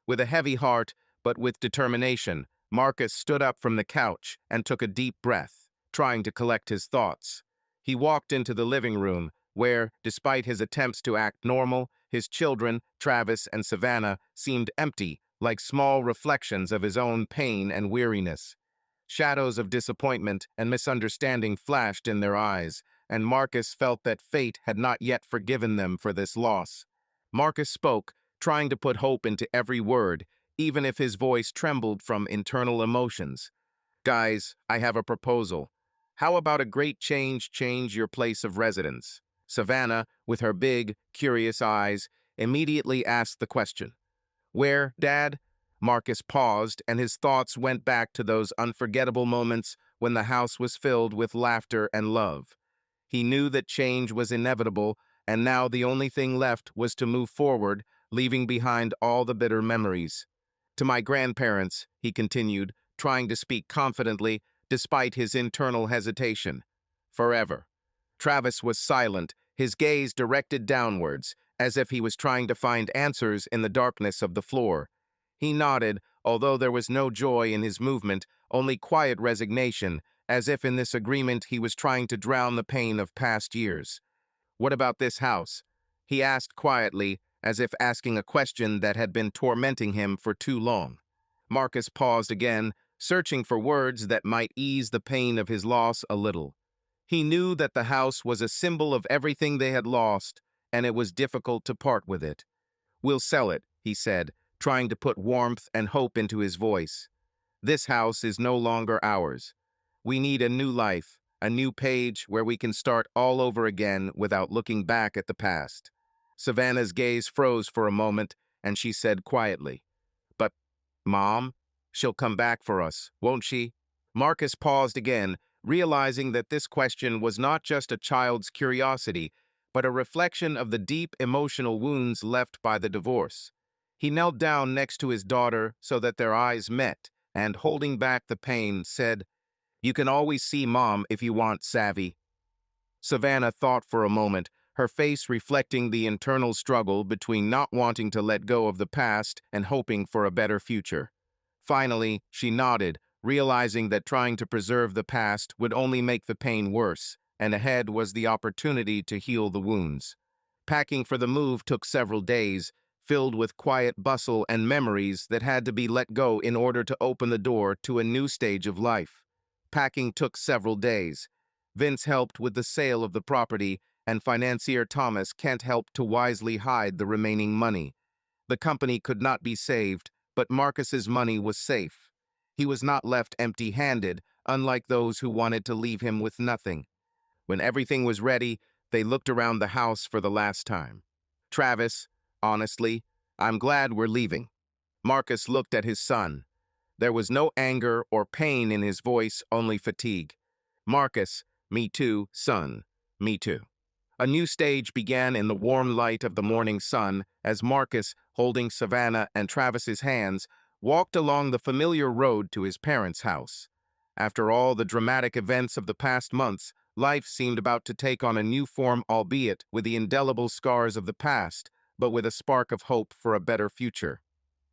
With a heavy heart, but with determination, Marcus stood up from the couch and took a deep breath, trying to collect his thoughts. He walked into the living room, where, despite his attempts to act normal, his children, Travis and Savannah, seemed empty, like small reflections of his own pain and weariness. Shadows of disappointment and misunderstanding flashed in their eyes, and Marcus felt that fate had not yet forgiven them for this loss. Marcus spoke, trying to put hope into every word, even if his voice trembled from internal emotions. Guys, I have a proposal. How about a great change your place of residence? Savannah, with her big, curious eyes, immediately asked the question. Where, Dad? Marcus paused, and his thoughts went back to those unforgettable moments when the house was filled with laughter and love. He knew that change was inevitable, and now the only thing left was to move forward, leaving behind all the bitter memories. To my grandparents, he continued, trying to speak confidently, despite his internal hesitation. Forever. Travis was silent, his gaze directed downwards, as if he was trying to find answers in the darkness of the floor. He nodded, although there was no joy in his movement, only quiet resignation, as if in this agreement he was trying to drown the pain of past years. "What about this house?" he asked quietly, as if asking a question that had been tormenting him for too long. Marcus paused again, searching for words that might ease the pain of his loss a little. He knew that the house was a symbol of everything they had lost, and it was difficult to part with it. "We'll sell it," he said, trying to put warmth and hope into his voice. "This house is no longer ours. We need a new life, a new page where we can start all over again without looking back at the past." Savannah's gaze froze for a moment, and she said quietly, "But, Mom, she'll come back for us, won't she?" Marcus paused again, realizing that this question was not just a child's curiosity, but a reflection of the deep emotional wounds left by the divorce. He knelt down next to his daughter so that their eyes met, and holding back the pain, said, "You can always see Mom if you want, Savvy." Savannah thought for a moment, her face reflecting the internal struggle between not wanting to let go of the past and hoping for a better future. Finally, she nodded, realizing that trying to preserve the past would only make the pain worse, and ahead was the opportunity to heal the wounds. Packing for the move took several days, filled with quiet bustle and memories that had to be let go in order to open the door to a new stage of life. Packing took several days. Vince helped with the sale of the property, and financier Thomas Kent helped to wisely hide the remaining money. The company could not be saved, but Marcus's money was safe. He was not left empty-handed, unlike those who wanted to leave him with nothing. When everything was ready, they looked around the house for the last time. "Travis, honestly, I'm glad we're leaving." Marcus looked at his son. There was no anger or pain in his voice, only fatigue. "Marcus, me too, son, me too." A new stage began in the warm light of the morning sun as Marcus, holding Savannah and Travis's hands, walked along the familiar road to his parents' house. After all the dramatic events of the past months, life seemed about to take on a new form, albeit with the indelible scars of the past, but with a spark of hope for a better future.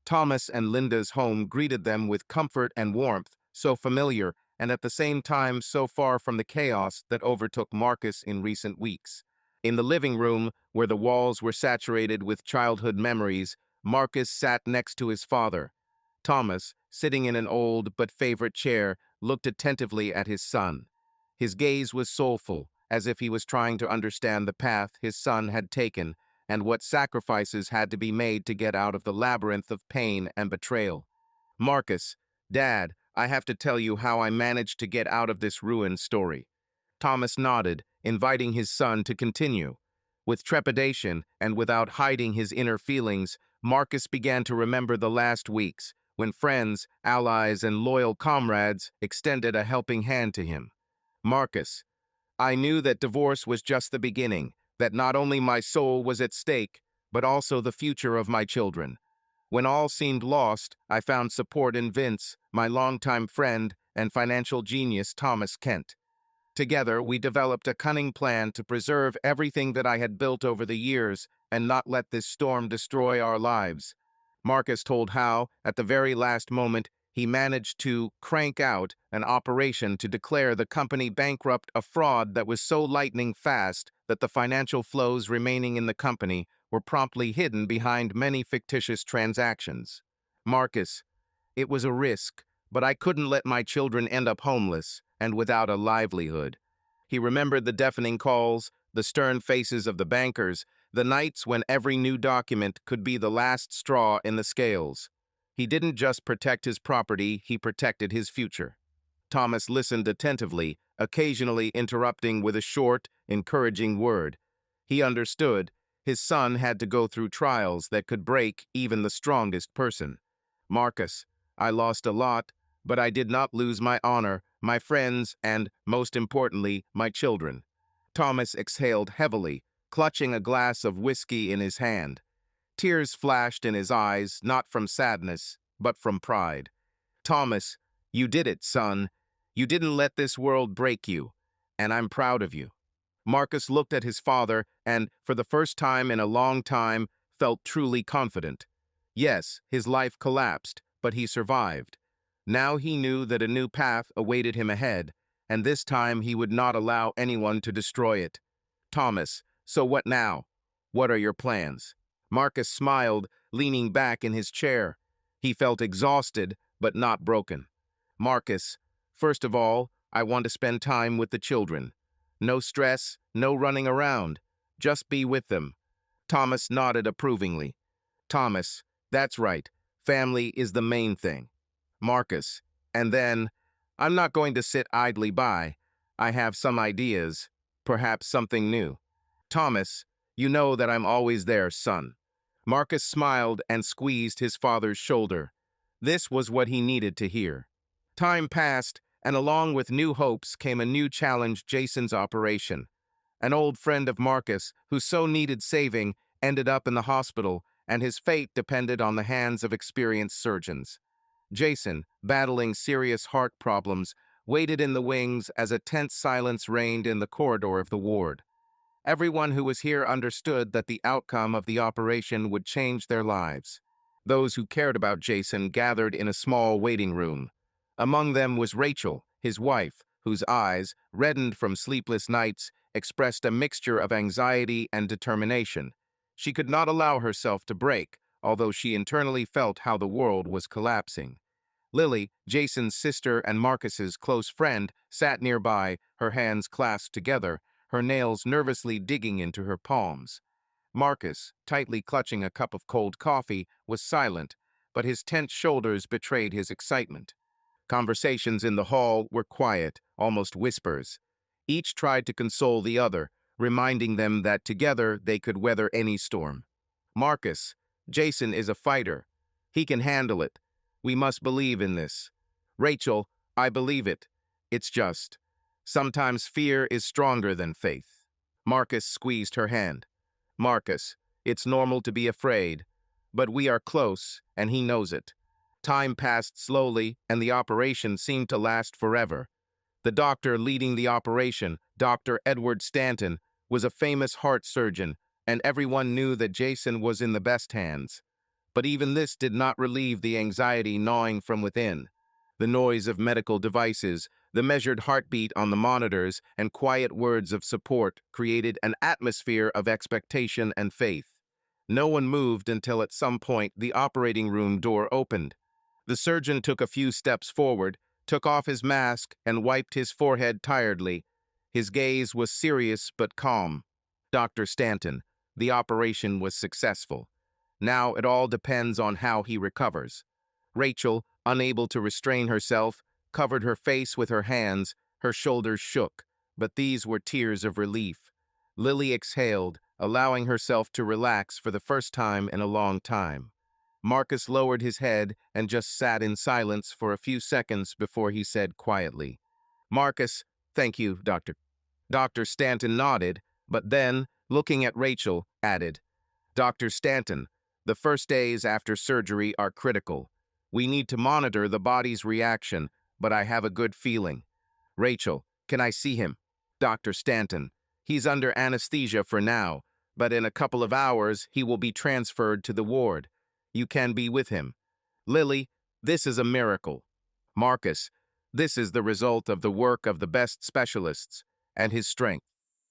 Thomas and Linda's home greeted them with comfort and warmth, so familiar and at the same time so far from the chaos that overtook Marcus in recent weeks. In the living room, where the walls were saturated with childhood memories, Marcus sat next to his father. Thomas, sitting in an old but favorite chair, looked attentively at his son. His gaze was soulful, as if he was trying to understand the path his son had taken and what sacrifices had to be made to get out of the labyrinth of pain and betrayal. "Marcus, Dad, I have to tell you how I managed to get out of this ruined story." Thomas nodded, inviting his son to continue. With trepidation and without hiding his inner feelings, Marcus began to remember the last weeks, when friends, allies, and loyal comrades extended a helping hand to him. "Marcus, I knew that divorce was just the beginning, that not only my soul was at stake, but also the future of my children. When all seemed lost, I found support in Vince, my longtime friend, and financial genius Thomas Kent. Together, we developed a cunning plan to preserve everything that I had built over the years and not let this storm destroy our lives." Marcus told how, at the very last moment, he managed to crank out an operation to declare the company bankrupt, a fraud that was so lightning fast that the financial flows remaining in the company were promptly hidden behind many fictitious transactions. "Marcus, it was a risk, but I couldn't let my children end up homeless and without a livelihood." He remembered the deafening calls, the stern faces of the bankers, the nights when every new document could be the last straw in the scales. He didn't just protect his property, he protected his future. Thomas listened attentively, occasionally interrupting with a short, encouraging word. He understood. His son had to go through trials that could break even the strongest person. "Marcus, I lost a lot, but I did not lose my honor, my friends, and, most importantly, my children." Thomas exhaled heavily, clutching a glass of whiskey in his hand. Tears flashed in his eyes, not from sadness, but from pride. "Thomas, you did it, son. You didn't let this world break you, and I'm proud of you." Marcus looked at his father and, for the first time in a long time, felt truly confident. Yes, his life collapsed, but he survived. Now he knew that a new path awaited him ahead, and this time he would not allow anyone to destroy it. Thomas, so what now? What are your plans? Marcus smiled, leaning back in his chair. He felt exhausted, but not broken. Marcus, first of all, I want to spend time with the children. No stress, no running around. Just be with them. Thomas nodded approvingly. Thomas, that's right. Family is the main thing. Marcus, and then, I'm not going to sit idly by. I have some ideas, perhaps something new. Thomas, you know that I'm always there, son. Marcus smiled and squeezed his father's shoulder. This was what he needed to hear. Time passed, and along with new hopes came a new challenge: Jason's operation. An old friend of Marcus, who so needed saving, ended up in the hospital, and his fate depended on the hands of experienced surgeons. Jason, battling serious heart problems, waited in the wings as a tense silence reigned in the corridor of the ward. Everyone who was here understood that the outcome of the operation would change their lives. Those who cared about Jason gathered in a small waiting room. Among them was Rachel, his wife, whose eyes, reddened from sleepless nights, expressed a mixture of anxiety and determination. She could not allow herself to break, although she internally felt how the world was collapsing. Lily, Jason's sister and Marcus's close friend, sat nearby, her hands clasped together, her nails nervously digging into her palms. Marcus, tightly clutching a cup of cold coffee, was silent, but his tense shoulders betrayed his excitement. Conversations in the hall were quiet, almost whispers. Each tried to console the other, reminding them that together they could weather any storm. Marcus, Jason is a fighter. He can handle it. We must believe in this. Rachel, I believe it. It's just. Sometimes fear is stronger than faith. Marcus squeezed her hand. Marcus, it's normal to be afraid, but we are close, and he knows it. Time passed slowly, and the operation seemed to last forever. The doctor leading the operation, Dr. Edward Stanton, was a famous heart surgeon, and everyone knew that Jason was in the best hands. But even this did not relieve the anxiety gnawing from within. The noise of medical devices, the measured heartbeat on the monitors, and quiet words of support created an atmosphere of expectation and faith. No one moved until at some point the operating room door opened. The surgeon took a few steps forward, took off his mask, and wiped his forehead tiredly. His gaze was serious but calm. Dr. Stanton, the operation was successful. Now it all depends on how he recovers. Rachel, unable to restrain herself, covered her face with her hands, her shoulders shook, but these were tears of relief. Lily exhaled, allowing herself to relax for the first time in a long time. Marcus lowered his head and just sat in silence for a few seconds before he said quietly, Marcus, thank you, Doctor. Dr. Stanton nodded, but then, looking at Rachel, added, Dr. Stanton, the first days after surgery are critical. We need to monitor the body's reaction, but I have a good feeling. Rachel, can I see him? Dr. Stanton, he's under anesthesia for now, but in a couple of hours he will be transferred to the ward. You can be with him. Lily, this is a miracle. Marcus, this is the result of the work of the best specialists and his strength.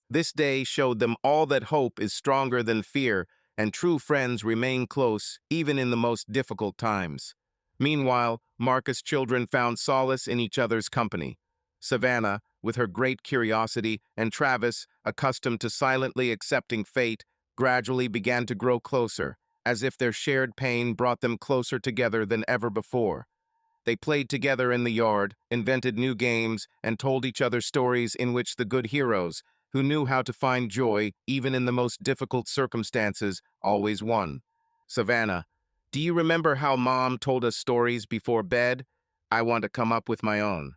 This day showed them all that hope is stronger than fear, and true friends remain close even in the most difficult times. Meanwhile, Marcus' children found solace in each other's company. Savannah, with her great curiosity, and Travis, accustomed to silently accepting fate, gradually began to grow closer, as if their shared pain brought them closer together than ever before. They played together in the yard, invented new games, and told each other stories in which the good heroes, who knew how to find joy even in the most difficult circumstances, always won. Savannah, do you remember how Mom told us stories before bed? I want to come up with my own.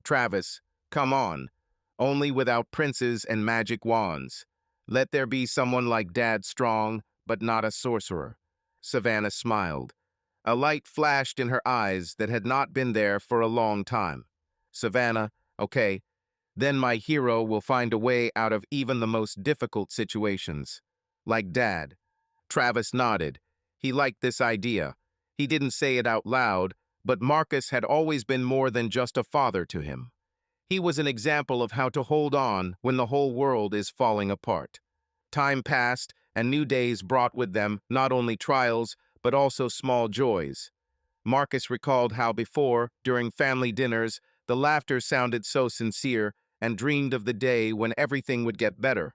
Travis, come on. Only without princes and magic wands. Let there be someone like Dad strong, but not a sorcerer. Savannah smiled. A light flashed in her eyes that had not been there for a long time. Savannah, okay, Then my hero will find a way out of even the most difficult situations. Like Dad. Travis nodded. He liked this idea. He didn't say it out loud, but Marcus had always been more than just a father to him. He was an example of how to hold on when the whole world is falling apart. Time passed, and new days brought with them not only trials, but also small joys. Marcus recalled how before, during family dinners, the laughter sounded so sincere and dreamed of the day when everything would get better.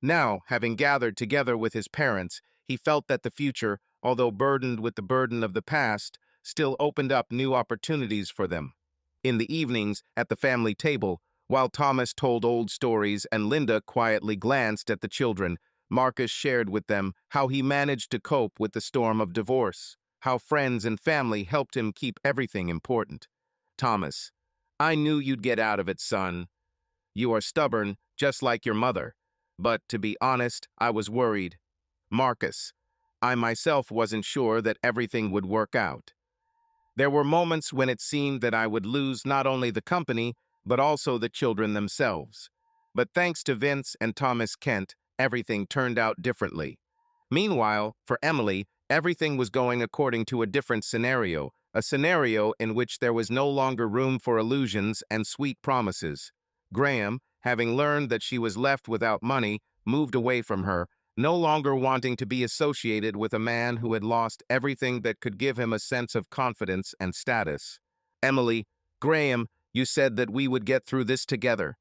Now, having gathered together with his parents, he felt that the future, although burdened with the burden of the past, still opened up new opportunities for them. In the evenings, at the family table, while Thomas told old stories and Linda quietly glanced at the children, Marcus shared with them how he managed to cope with the storm of divorce, how friends and family helped him keep everything important. Thomas, I knew you'd get out of it, son. You are stubborn, just like your mother. But, to be honest, I was worried. Marcus, I myself wasn't sure that everything would work out. There were moments when it seemed that I would lose not only the company, but also the children themselves. But thanks to Vince and Thomas Kent, everything turned out differently. Meanwhile, for Emily, everything was going according to a different scenario, a scenario in which there was no longer room for illusions and sweet promises. Graham, having learned that she was left without money, moved away from her, no longer wanting to be associated with a man who had lost everything that could give him a sense of confidence and status. Emily, Graham, you said that we would get through this together.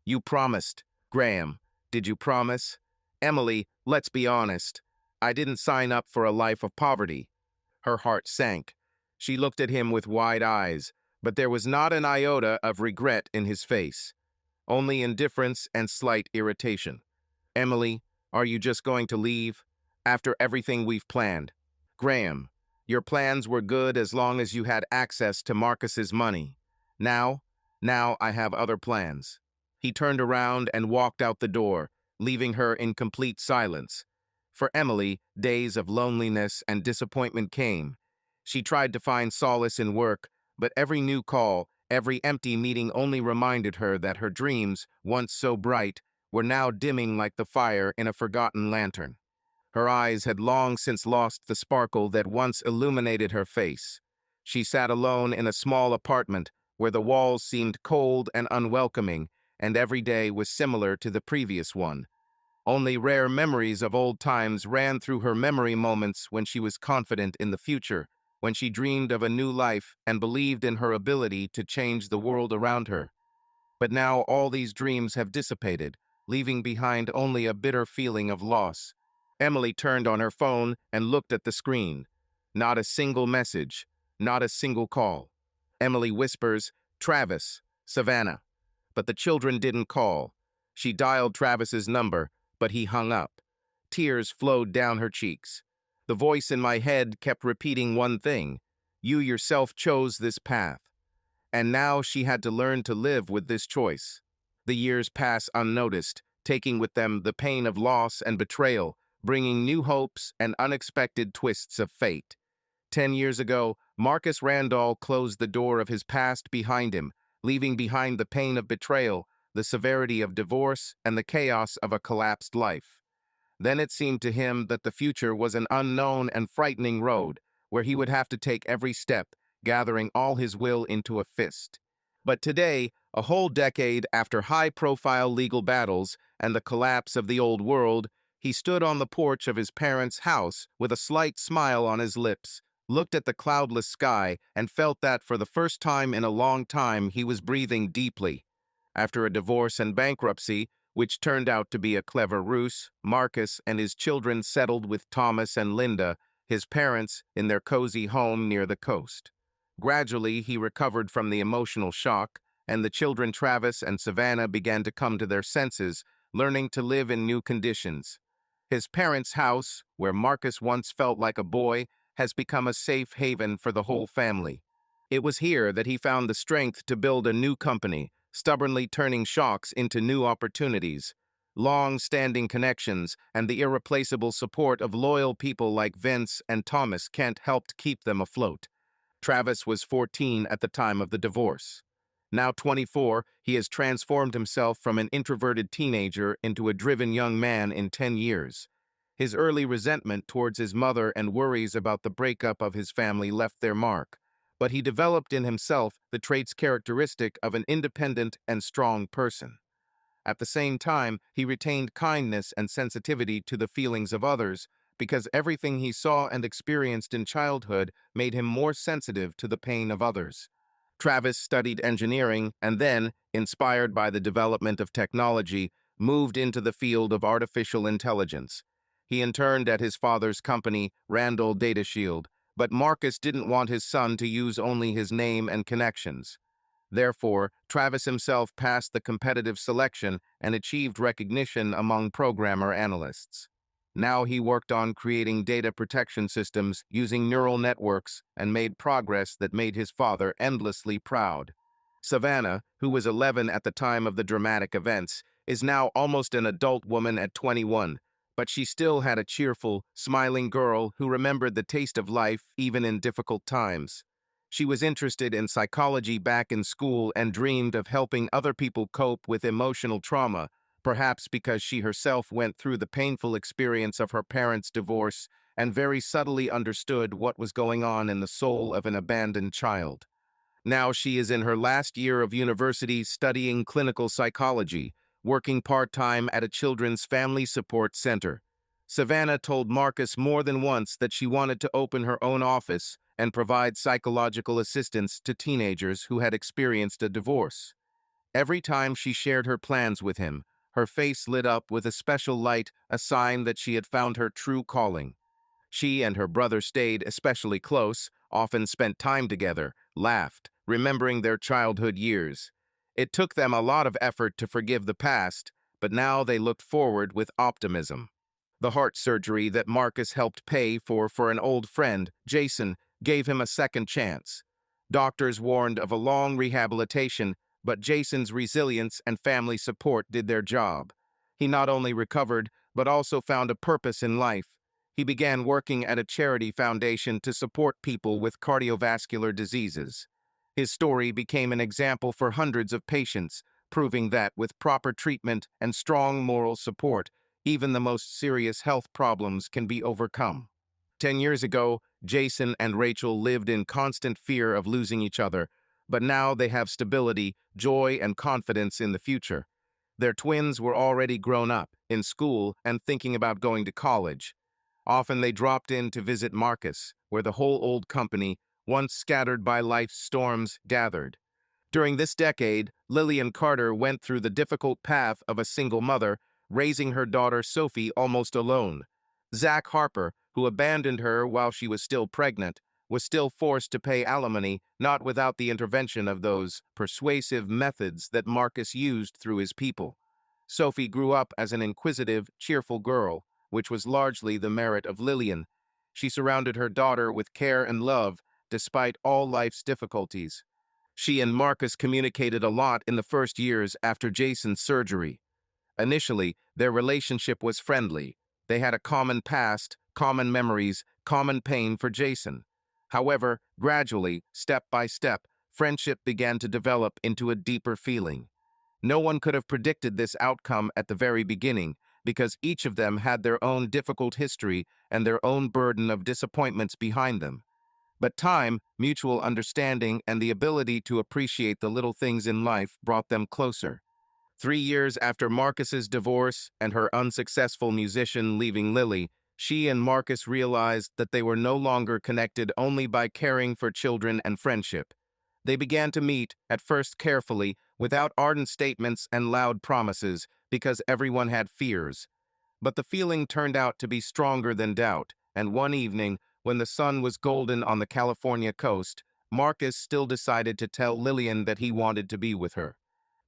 You promised. Graham, did you promise? Emily, let's be honest. I didn't sign up for a life of poverty. Her heart sank. She looked at him with wide eyes, but there was not an iota of regret in his face, only indifference and slight irritation. Emily, are you just going to leave? After everything we've planned? Graham, your plans were good as long as you had access to Marcus's money. Now I have other plans. He turned around and walked out the door, leaving her in complete silence. For Emily, days of loneliness and disappointment came. She tried to find solace in work, but every new call, every empty meeting only reminded her that her dreams, once so bright, were now dimming like the fire in a forgotten lantern. Her eyes had long since lost the sparkle that once illuminated her face. She sat alone in a small apartment where the walls seemed cold and unwelcoming, and every day was similar to the previous one. Only rare memories of old times ran through her memory moments when she was confident in the future, when she dreamed of a new life and believed in her ability to change the world around her. But now all these dreams have dissipated, leaving behind only a bitter feeling of loss. Emily turned on her phone and looked at the screen. Not a single message, not a single call. Emily whispers, Travis, Savannah. But the children didn't call. She dialed Travis's number, but he hung up. Tears flowed down her cheeks. The voice in my head kept repeating one thing. You yourself chose this path. And now she had to learn to live with this choice. The years pass unnoticed, taking with them the pain of loss and betrayal, bringing new hopes and unexpected twists of fate. 10 years ago, Marcus Randall closed the door of his past behind him, leaving behind the pain of betrayal, the severity of divorce, and the chaos of a collapsed life. Then it seemed to him that the future was an unknown and frightening road, where he would have to take every step, gathering all his will into a fist. But today, a whole decade after high-profile legal battles and the collapse of the old world, he stood on the porch of his parents' house with a slight smile on his lips, looked at the cloudless sky, and felt that for the first time in a long time he was breathing deeply. After a divorce and bankruptcy, which turned out to be a clever ruse, Marcus and his children settled with Thomas and Linda, his parents, in their cozy home near the coast. Gradually, he recovered from the emotional shock, and the children Travis and Savannah began to come to their senses, learning to live in new conditions. His parents' house, where Marcus once felt like a boy, has become a safe haven for the whole family. It was here that he found the strength to build a new company, stubbornly turning shocks into new opportunities. Long-standing connections and the irreplaceable support of loyal people like Vince and Thomas Kent helped keep them afloat. Travis was 14 at the time of the divorce. Now 24, he has transformed himself from an introverted teenager into a driven young man in 10 years. His early resentment towards his mother and worries about the breakup of his family left their mark, but he developed in himself the traits characteristic of an independent and strong person. At the same time, he retained kindness and sensitivity to the feelings of others, because everything he saw and experienced in childhood made him more sensitive to the pain of others. Travis studied engineering and then, inspired by the development of technology, moved into the field of artificial intelligence. He interned at his father's company, Randall Data Shield, but Marcus didn't want his son to use only his name and connections. Therefore, Travis himself passed the competitive selection and achieved recognition among programmer analysts. Now he worked on creating data protection systems using neural networks and made progress that made his father endlessly proud. Savannah, who was 11 at the time of the dramatic events, is now almost an adult woman at 21, but she still had a cheerful, smiling girl who remembered the taste of life even in difficult times. She was interested in psychology back in school and dreamed of helping other people cope with emotional trauma, perhaps because she herself went through the painful experience of her parents' divorce and very subtly understood what was going on in the soul of an abandoned child. Now she is in her last year of university studying clinical psychology, working part-time at a children's family support center. Savannah told Marcus more than once that she wanted to open her own office and provide psychological assistance to teenagers who had experienced a divorce. Every time she shared her plans with him, her face lit up with a special light, a sign that she had found her true calling. She and her brother stayed especially close, often spent time together, laughed, remembering their childhood years. It took them a lot of effort to forgive the past, but now they looked forward with optimism. The heart surgery that Marcus helped pay for an old friend, Jason, gave him a second chance. Doctors warned of a long rehabilitation, but Jason's resilience and family support did their job. He not only recovered, but also found a purpose in life. He began working at a charity foundation to support people with cardiovascular diseases. His story became an example for hundreds of patients, proving that with proper treatment and strong moral support, even the most serious health problems can be overcome. 10 years ago, Jason and Rachel lived in constant fear of losing each other, but now they have stability, joy, and confidence in the future. Their twins were already grown up, in school, and thinking about going to college. Often they dropped in to visit Marcus, where the whole old company, once scattered by life's storms, gathered. During this decade, Lillian Carter went through the difficult path of a single mother, raising her daughter Sophie almost alone. Zach Harper, who abandoned her while she was still pregnant, was still forced to pay alimony, not without the intervention of those persuasive methods that Marcus used through his people. Sophie grew up as an inquisitive, cheerful girl, which was largely the merit of Lillian. She surrounded her daughter with care and love, despite all life's difficulties. She and Marcus communicated a lot in the first years after Jason's surgery. Initially, their relationship was friendly. They had a common past, common memories, common pain for Jason. However, gradually, step by step, friendship began to develop into a deeper feeling. No one could have predicted this outcome at the very beginning, because each of them had their own difficult history and their own burden of disappointments behind them. But time, mutual understanding, and the ability to appreciate the little things in life brought them closer. 3 years after Marcus's divorce and her unsuccessful musician leaving Lily, she and Marcus realized that they were no longer connected only by caring for children and friendship. They began to meet, at first carefully, without ardent statements and loud promises, because everyone had fears. But the feeling turned out to be stronger than doubt, and one evening, when the sun was golden on the California coast, Marcus still decided to tell Lillian that he wanted to be with her.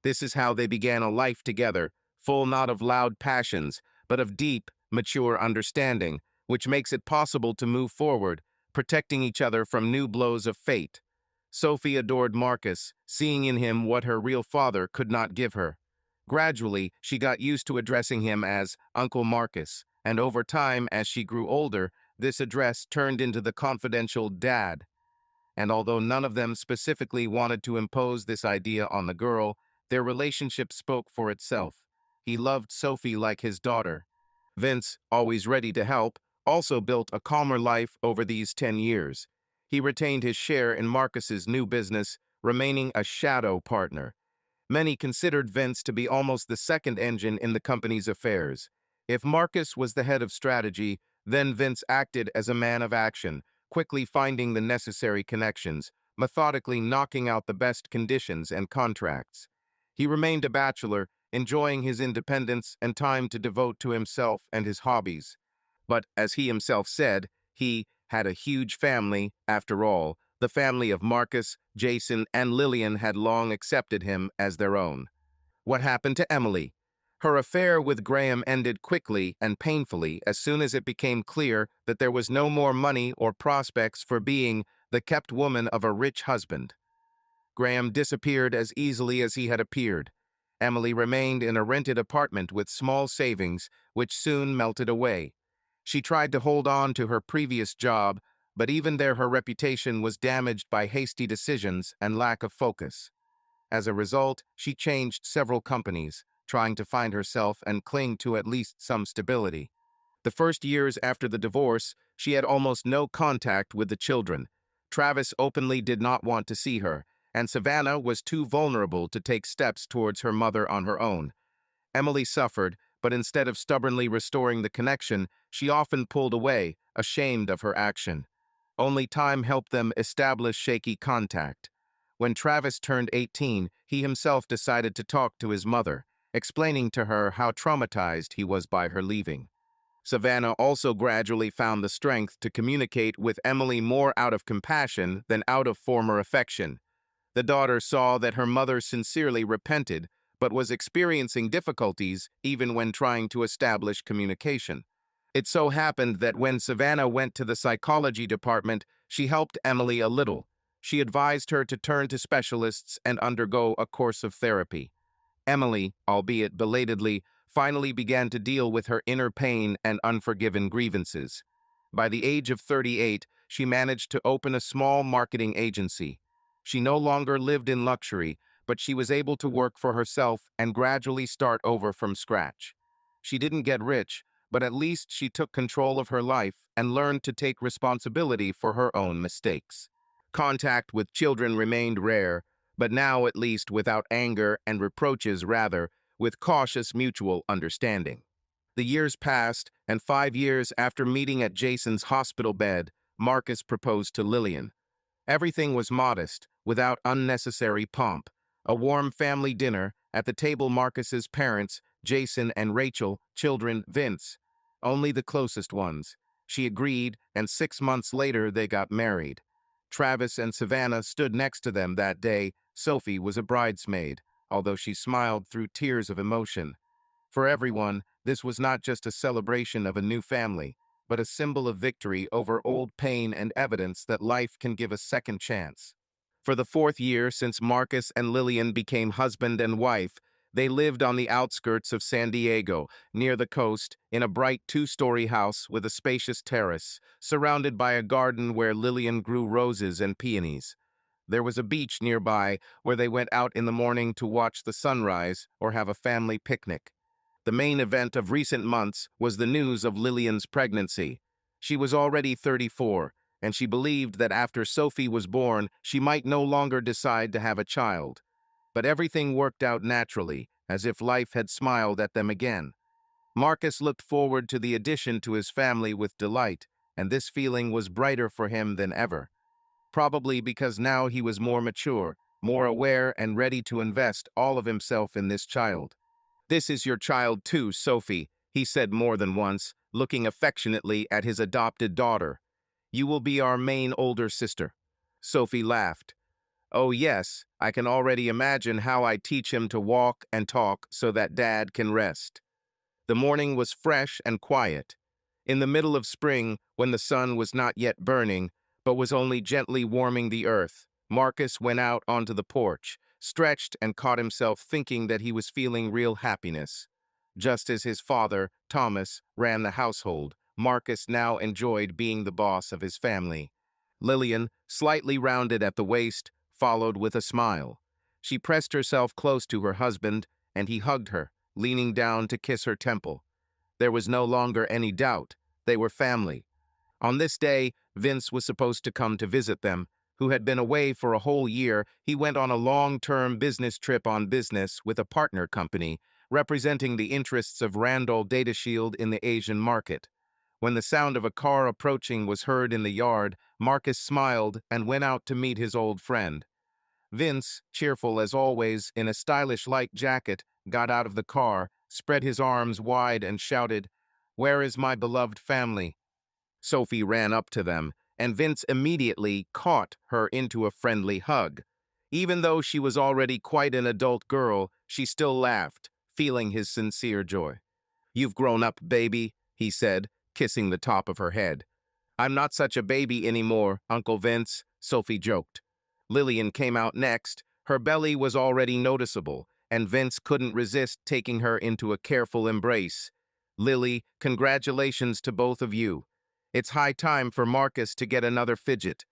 This is how they began a life together, full not of loud passions, but of deep, mature understanding, which makes it possible to move forward, protecting each other from new blows of fate. Sophie adored Marcus, seeing in him what her real father could not give her. Gradually, she got used to addressing him as Uncle Marcus, and over time, as she grew older, this address turned into the confidential Dad. and although none of them specifically wanted to impose this idea on the girl, their relationship spoke for itself. He loved Sophie like his daughter. Vince, always ready to help, also built a calmer life over these 10 years. He retained his share in Marcus's new business, remaining a shadow partner. Many considered Vince to be almost the second engine in the company's affairs. If Marcus was the head of strategy, then Vince acted as a man of action, quickly finding the necessary connections, methodically knocking out the best conditions and contracts. He remained a bachelor, enjoying his independence and time to devote to himself and his hobbies. But, as he himself said, he had a huge family, after all. The family of Marcus, Jason, and Lillian had long accepted him as their own. What happened to Emily? Her affair with Graham ended quickly and painfully as soon as it became clear that there was no more money or prospects for being the kept woman of a rich husband. Graham disappeared as easily as he had appeared. Emily remained in a rented apartment with small savings, which soon melted away. She tried to hold on to her previous job, but even there her reputation was damaged by hasty decisions and lack of focus. As a result, she changed several companies, trying to find herself and cling to at least some stability. The first years after the divorce, she had almost no contact with the children. Travis openly did not want to see her, and Savannah was too vulnerable to take steps towards her mother on her own. Emily suffered, but instead of stubbornly restoring the connection, she often pulled away, ashamed of her action. Only time helped them establish shaky contact. When Travis turned 18, he himself decided to talk to his mother, explaining to her how traumatized he was by her leaving. Savannah also gradually found the strength to communicate with Emily more out of compassion than out of former affection. The daughter saw that her mother sincerely repented, but was experiencing difficulties even when trying to establish communication. It so happened that when Savannah went to the psychology department, she helped Emily a little. She advised her to turn to specialists and undergo a course of therapy. Emily, albeit belatedly, finally began to deal with her inner pain and unforgiven grievances. By the age of 38, she managed to open a small marketing agency. She no longer lived in luxury, but she was able to work for herself and gradually start over from scratch. She didn't get rich, but at least she took control of her life and learned to take responsibility for her own mistakes. Contact with children remained rare, but now at least without anger and reproaches, rather, with cautious mutual understanding. The years passed, and 5 years after meeting at Jason's hospital bed, Marcus proposed to Lillian. Everything was modest, without unnecessary pomp. A warm family dinner, at the table Marcus's parents, Jason and Rachel, children, Vince. Only the closest ones. She agreed, and 6 months later they got married. Travis and Savannah stood next to them that day. Sophie was a bridesmaid, although she smiled through tears of emotion. For everyone, this was not just a celebration of a new family, but a symbol of victory over old pain and evidence that life can give a second chance. For the 4th year since Marcus and Lillian became husband and wife, they lived on the outskirts of San Diego, near the coast, in a bright 2-story house with a spacious terrace, surrounded by a garden where Lillian grew roses and peonies. There was a beach nearby where they went out in the morning to watch the sunrise or have a family picnic. The main event of recent months was the news of Lillian's pregnancy. She was already 34, and she believed that after Sophie was born, she might no longer decide to have a child. But everything worked out naturally, as if life had smiled at them again. Marcus looked forward to the addition to his family with delight, and this feeling was brighter for him than ever. Probably because now he was more mature, more aware, and ready to invest all of himself in this child. "This is your child too, Sophie," he said more than once, looking affectionately at his adopted daughter. "You will be our main older sister." Sophie laughed. "Oh yes, I can already imagine how I teach him to walk and talk so that Dad can rest." The morning was fresh and quiet. In the middle of spring, when the sun was not yet burning, but was only gently warming the earth, Marcus went out onto the porch, stretched, and caught himself thinking that he was feeling real happiness. Just as his father, Thomas, ran the household, Marcus now enjoyed being the boss of his family. Lillian, slightly rounded at the waist, followed with a smile. She pressed herself close to her husband, and he hugged her, leaning down to kiss her temple. There was no longer any doubt. They were family. On this day, Vince was supposed to come to visit them, who had been away for a whole year. He went on a long-term business trip on business with a partner company, representing the interests of Randall Data Shield in the Asian market. When the sound of a car approaching was heard in the yard, Marcus smiled and went out to meet his old friend. Vince, cheerful as always, in a stylish light jacket, got out of the car, spread his arms wide and shouted, "Where is my beloved family?" Sophie ran up to them, and Vince immediately caught her into a friendly hug. Even though she was already quite an adult girl, she still laughed, feeling his sincere joy. "You've grown up, baby," he said, kissing the top of her head. "I'm not such a baby anymore, Uncle Vince," Sophie joked. Lillian came out next. Her belly was already noticeable, and Vince couldn't resist taking her into a careful embrace. "Lily, congratulations to both of you. It's high time for Marcus to get another fidget."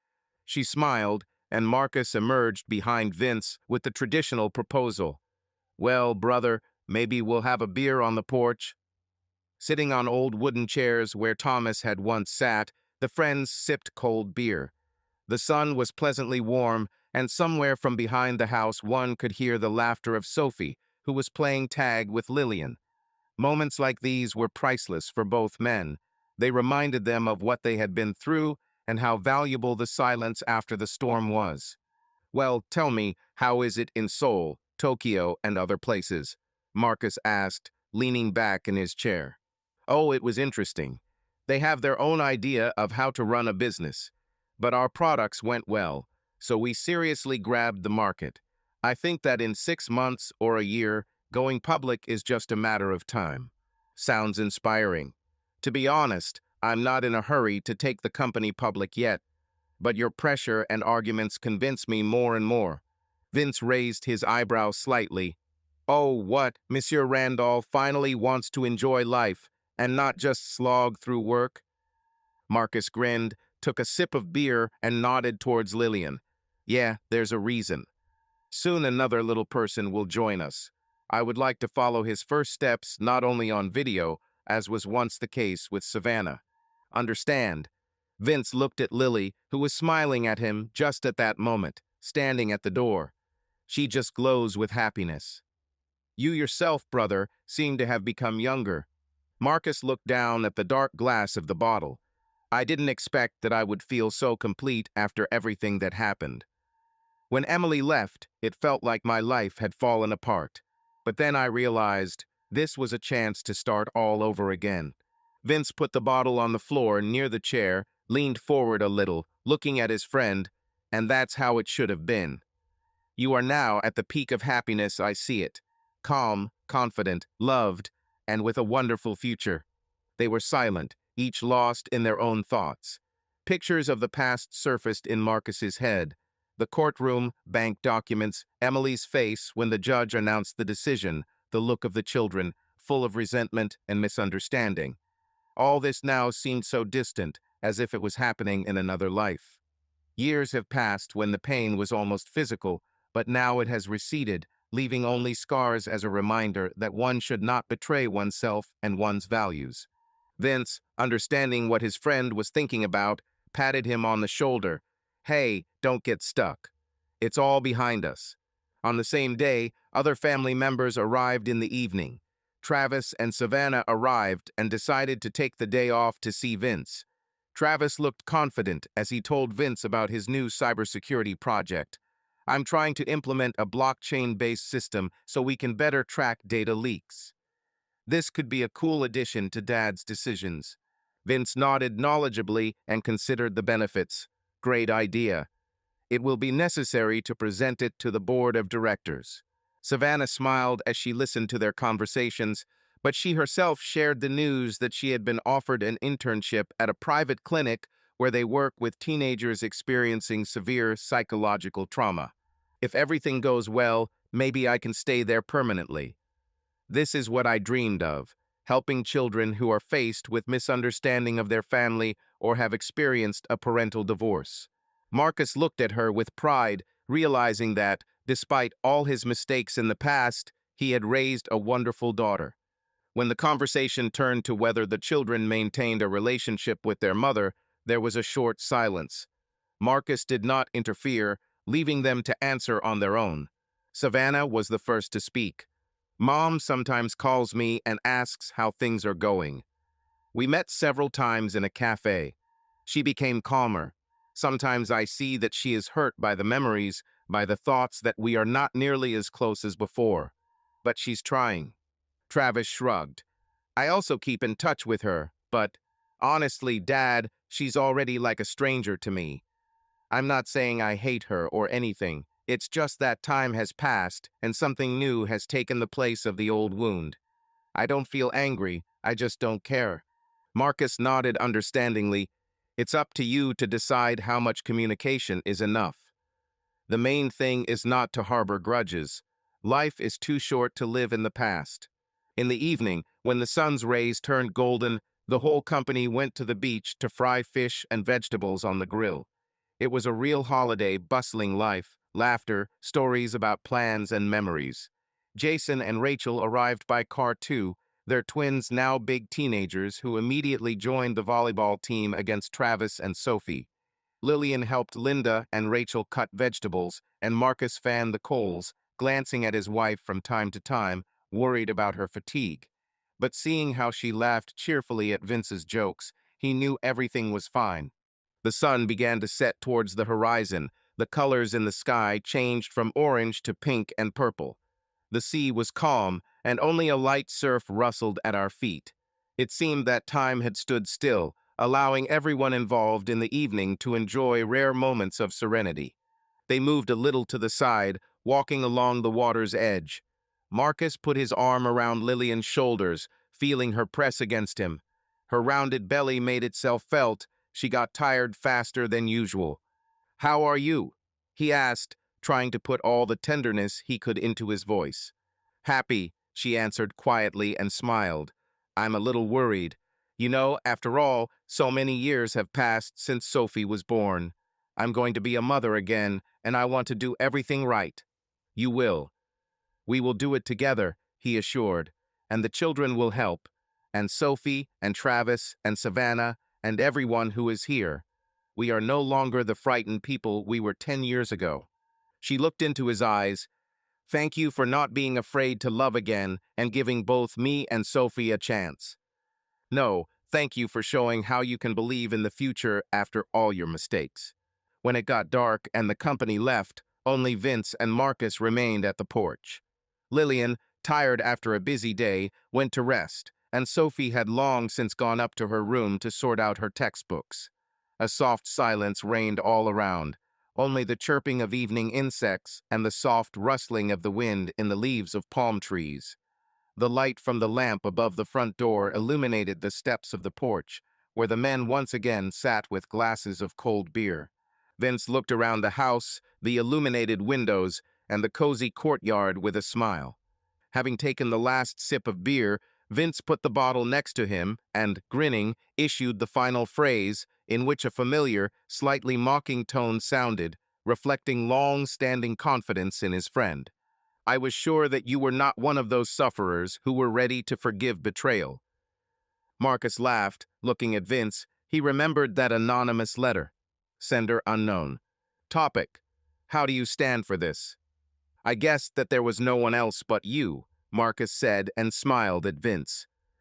She smiled, and Marcus emerged behind Vince with the traditional proposal. "Well, brother, maybe we'll have a beer on the porch." Sitting on old wooden chairs where Thomas had once sat, the friends sipped cold beer. The sun was pleasantly warm, and somewhere from behind the house one could hear the laughter of Sophie, who was playing tag with Lillian. Moments like these were priceless for both men. They reminded them of what they had been through and how valuable the silence after the storm was. "Well, tell me, how is it in Seoul, Tokyo, and other places?" Marcus asked, leaning back in his chair. "Oh, it was interesting. They have their own idea of how to run a business. But our products went well, so we seriously grabbed the market. I think that in 6 months or a year, going public is just a matter of time." Sounds inspiring. To be honest, I'm not in a hurry to take the company public yet, but your pressure and arguments convince me more and more. Vince raised his eyebrows slightly. "Oh, what? Monsieur Randolph finally wants to enjoy life and not just slog through work?" Marcus grinned, took a sip of beer, and nodded towards Lillian. "Yeah, there's a reason. Soon another little person will join us. I would like to follow his first steps not only on video, as was once the case with Savannah. Understand?" Vince looked at Lily, who was smiling at him just at that moment, standing at the door. She just glows with happiness. "You yourself, brother, seem to have become younger." Marcus looked down at the dark glass of the bottle. "I didn't expect that I would feel so complete after everything that happened. When Emily left, it felt like my life had fallen apart. But then I realized this was a chance to start all over again." Vince put the bottle on the floor near the chair, leaned forward a little, looking at his friend, "And that's how it should have been. You are now at the peak of happiness, I see it. Calm, confident, loved, and with a wonderful future." They were silent, each lost in their own thoughts. Pictures of the past surfaced in Marcus's head. The courtroom, bank documents, Emily's face when the judge announced the decision, the look of the children, full of resentment and misunderstanding. All this now seemed so distant, as if it was happening in another life. Years have passed when the pain was almost physical, but now it has receded, leaving only scars as a reminder that one should not betray oneself and one's values. Vince, understanding what his friend was thinking about, patted him on the shoulder. "Hey, don't get stuck. It's all behind us." On the same day, other family members arrived in the evening. Travis and Savannah arrived and decided to take the day off to see Vince. Travis looked confident as he told Vince about his new cybersecurity project. "I'm trying to implement a blockchain-based system so we can better track data leaks. This could be a cool addition to Dad's decisions." Vince nodded knowledgeably and considered the benefits. "Great idea. It will be necessary to present it to the board of directors." Savannah smiled as she listened to their conversations, but she herself shared the news that she had been offered an internship at a private clinic where they work with teenagers experiencing severe psychological trauma. "If everything goes well, maybe I can stay there permanently. This is what I dreamed of, helping children who are faced with misunderstanding of their family or have experienced a parental divorce." Marcus looked at her with pride, realizing that, despite all his mistakes in the past, he had raised a wonderful daughter. When the conversation turned to whether the children maintained a relationship with their mother, there was a short silence. Marcus did not interfere, leaving them to answer on their own. Savannah was the first to speak. Mom sometimes calls me and asks how things are going. We met several times in a cafe. She became calmer. Sometimes I see that she is hurt by the memories, by the thoughts that we are not nearly as close as before. But she's trying. Travis shrugged. I also keep in touch with her, but honestly, Dad, she's already like a stranger to me. I'm not saying I hate her or anything. It's just that time has passed and something new has taken the place of the old wound. I don't feel angry, I just don't care. Marcus nodded understandingly. It's up to you to decide how much communication is enough. The main thing is not to harbor grudges. Life is too short to live in the past. In the evening, when the sun's rays turned golden, the whole company went to the beach to fry fish and vegetables on the grill. It was a real holiday, bustling life, laughter, stories about plans and memories. Jason and Rachel arrived by car too, their twins now big teenagers who immediately joined the volleyball team against Travis and Sophie. Lillian helped Linda and Rachel cut vegetables, and Marcus fanned the coals, glancing at his wife from time to time, worried about her fatigue. But seeing how she laughed cheerfully at Vince's jokes, he knew everything was fine. The sun began to set towards the horizon. The colors in the sky changed from orange to pink and purple. The sea was calm, and only a light surf rustled at our feet. It seemed that time had stood still, allowing everyone involved in the evening to enjoy rare moments of serenity. They moved a little to the side, walking along the water's edge. Marcus put his arm around Lillian's shoulders, feeling her press against him. Her rounded belly made itself felt. She got tired faster than usual. "How are you?" he asked, trying to put all the tenderness he could into his voice. "Happy," she answered quietly and smiled. "I'm a little worried. You know, after all, so many years have passed since Sophie was born. I'm going to be a mother again, and I want to do everything right." "You will. We will do it together," he assured, "and the children will help, and Sophie and Travis and Savannah and everyone who is here. We are no longer the frightened people we were 10 years ago." She looked into his eyes. "Thank you for not being afraid to love again and giving both me and Sophie a chance. No, thank you for showing how you can believe in the future after all your mistakes." When it got dark and the company left, only Vince and Marcus remained at the porch. Lillian, tired after a busy day, went to rest, and Sophie had long since gone up to her room to sort out her textbooks. A soft silence reigned all around, only the chirping of evening insects and the soft rustling of the wind in the leaves of palm trees. The light from the lamp above the front door illuminated the steps of the porch, where the men once again sat with glasses of cold beer. Vince looked around the house, the illuminated windows, and the cozy courtyard with a smile. Having taken the last sip of beer, Vince put the bottle next to him and, grinning, issued the final phrase, in which a familiar, slightly mocking tone sounded, reflecting long-standing confidence in his friend. "I was sure that you were not one of those sufferers who were ready to forgive betrayal." Marcus laughed, looking at Vince. He remembered that anonymous letter. Sender unknown. Topic: how do you stand for this? "I guessed that there was no one else but you," Marcus said and smiled at Vince.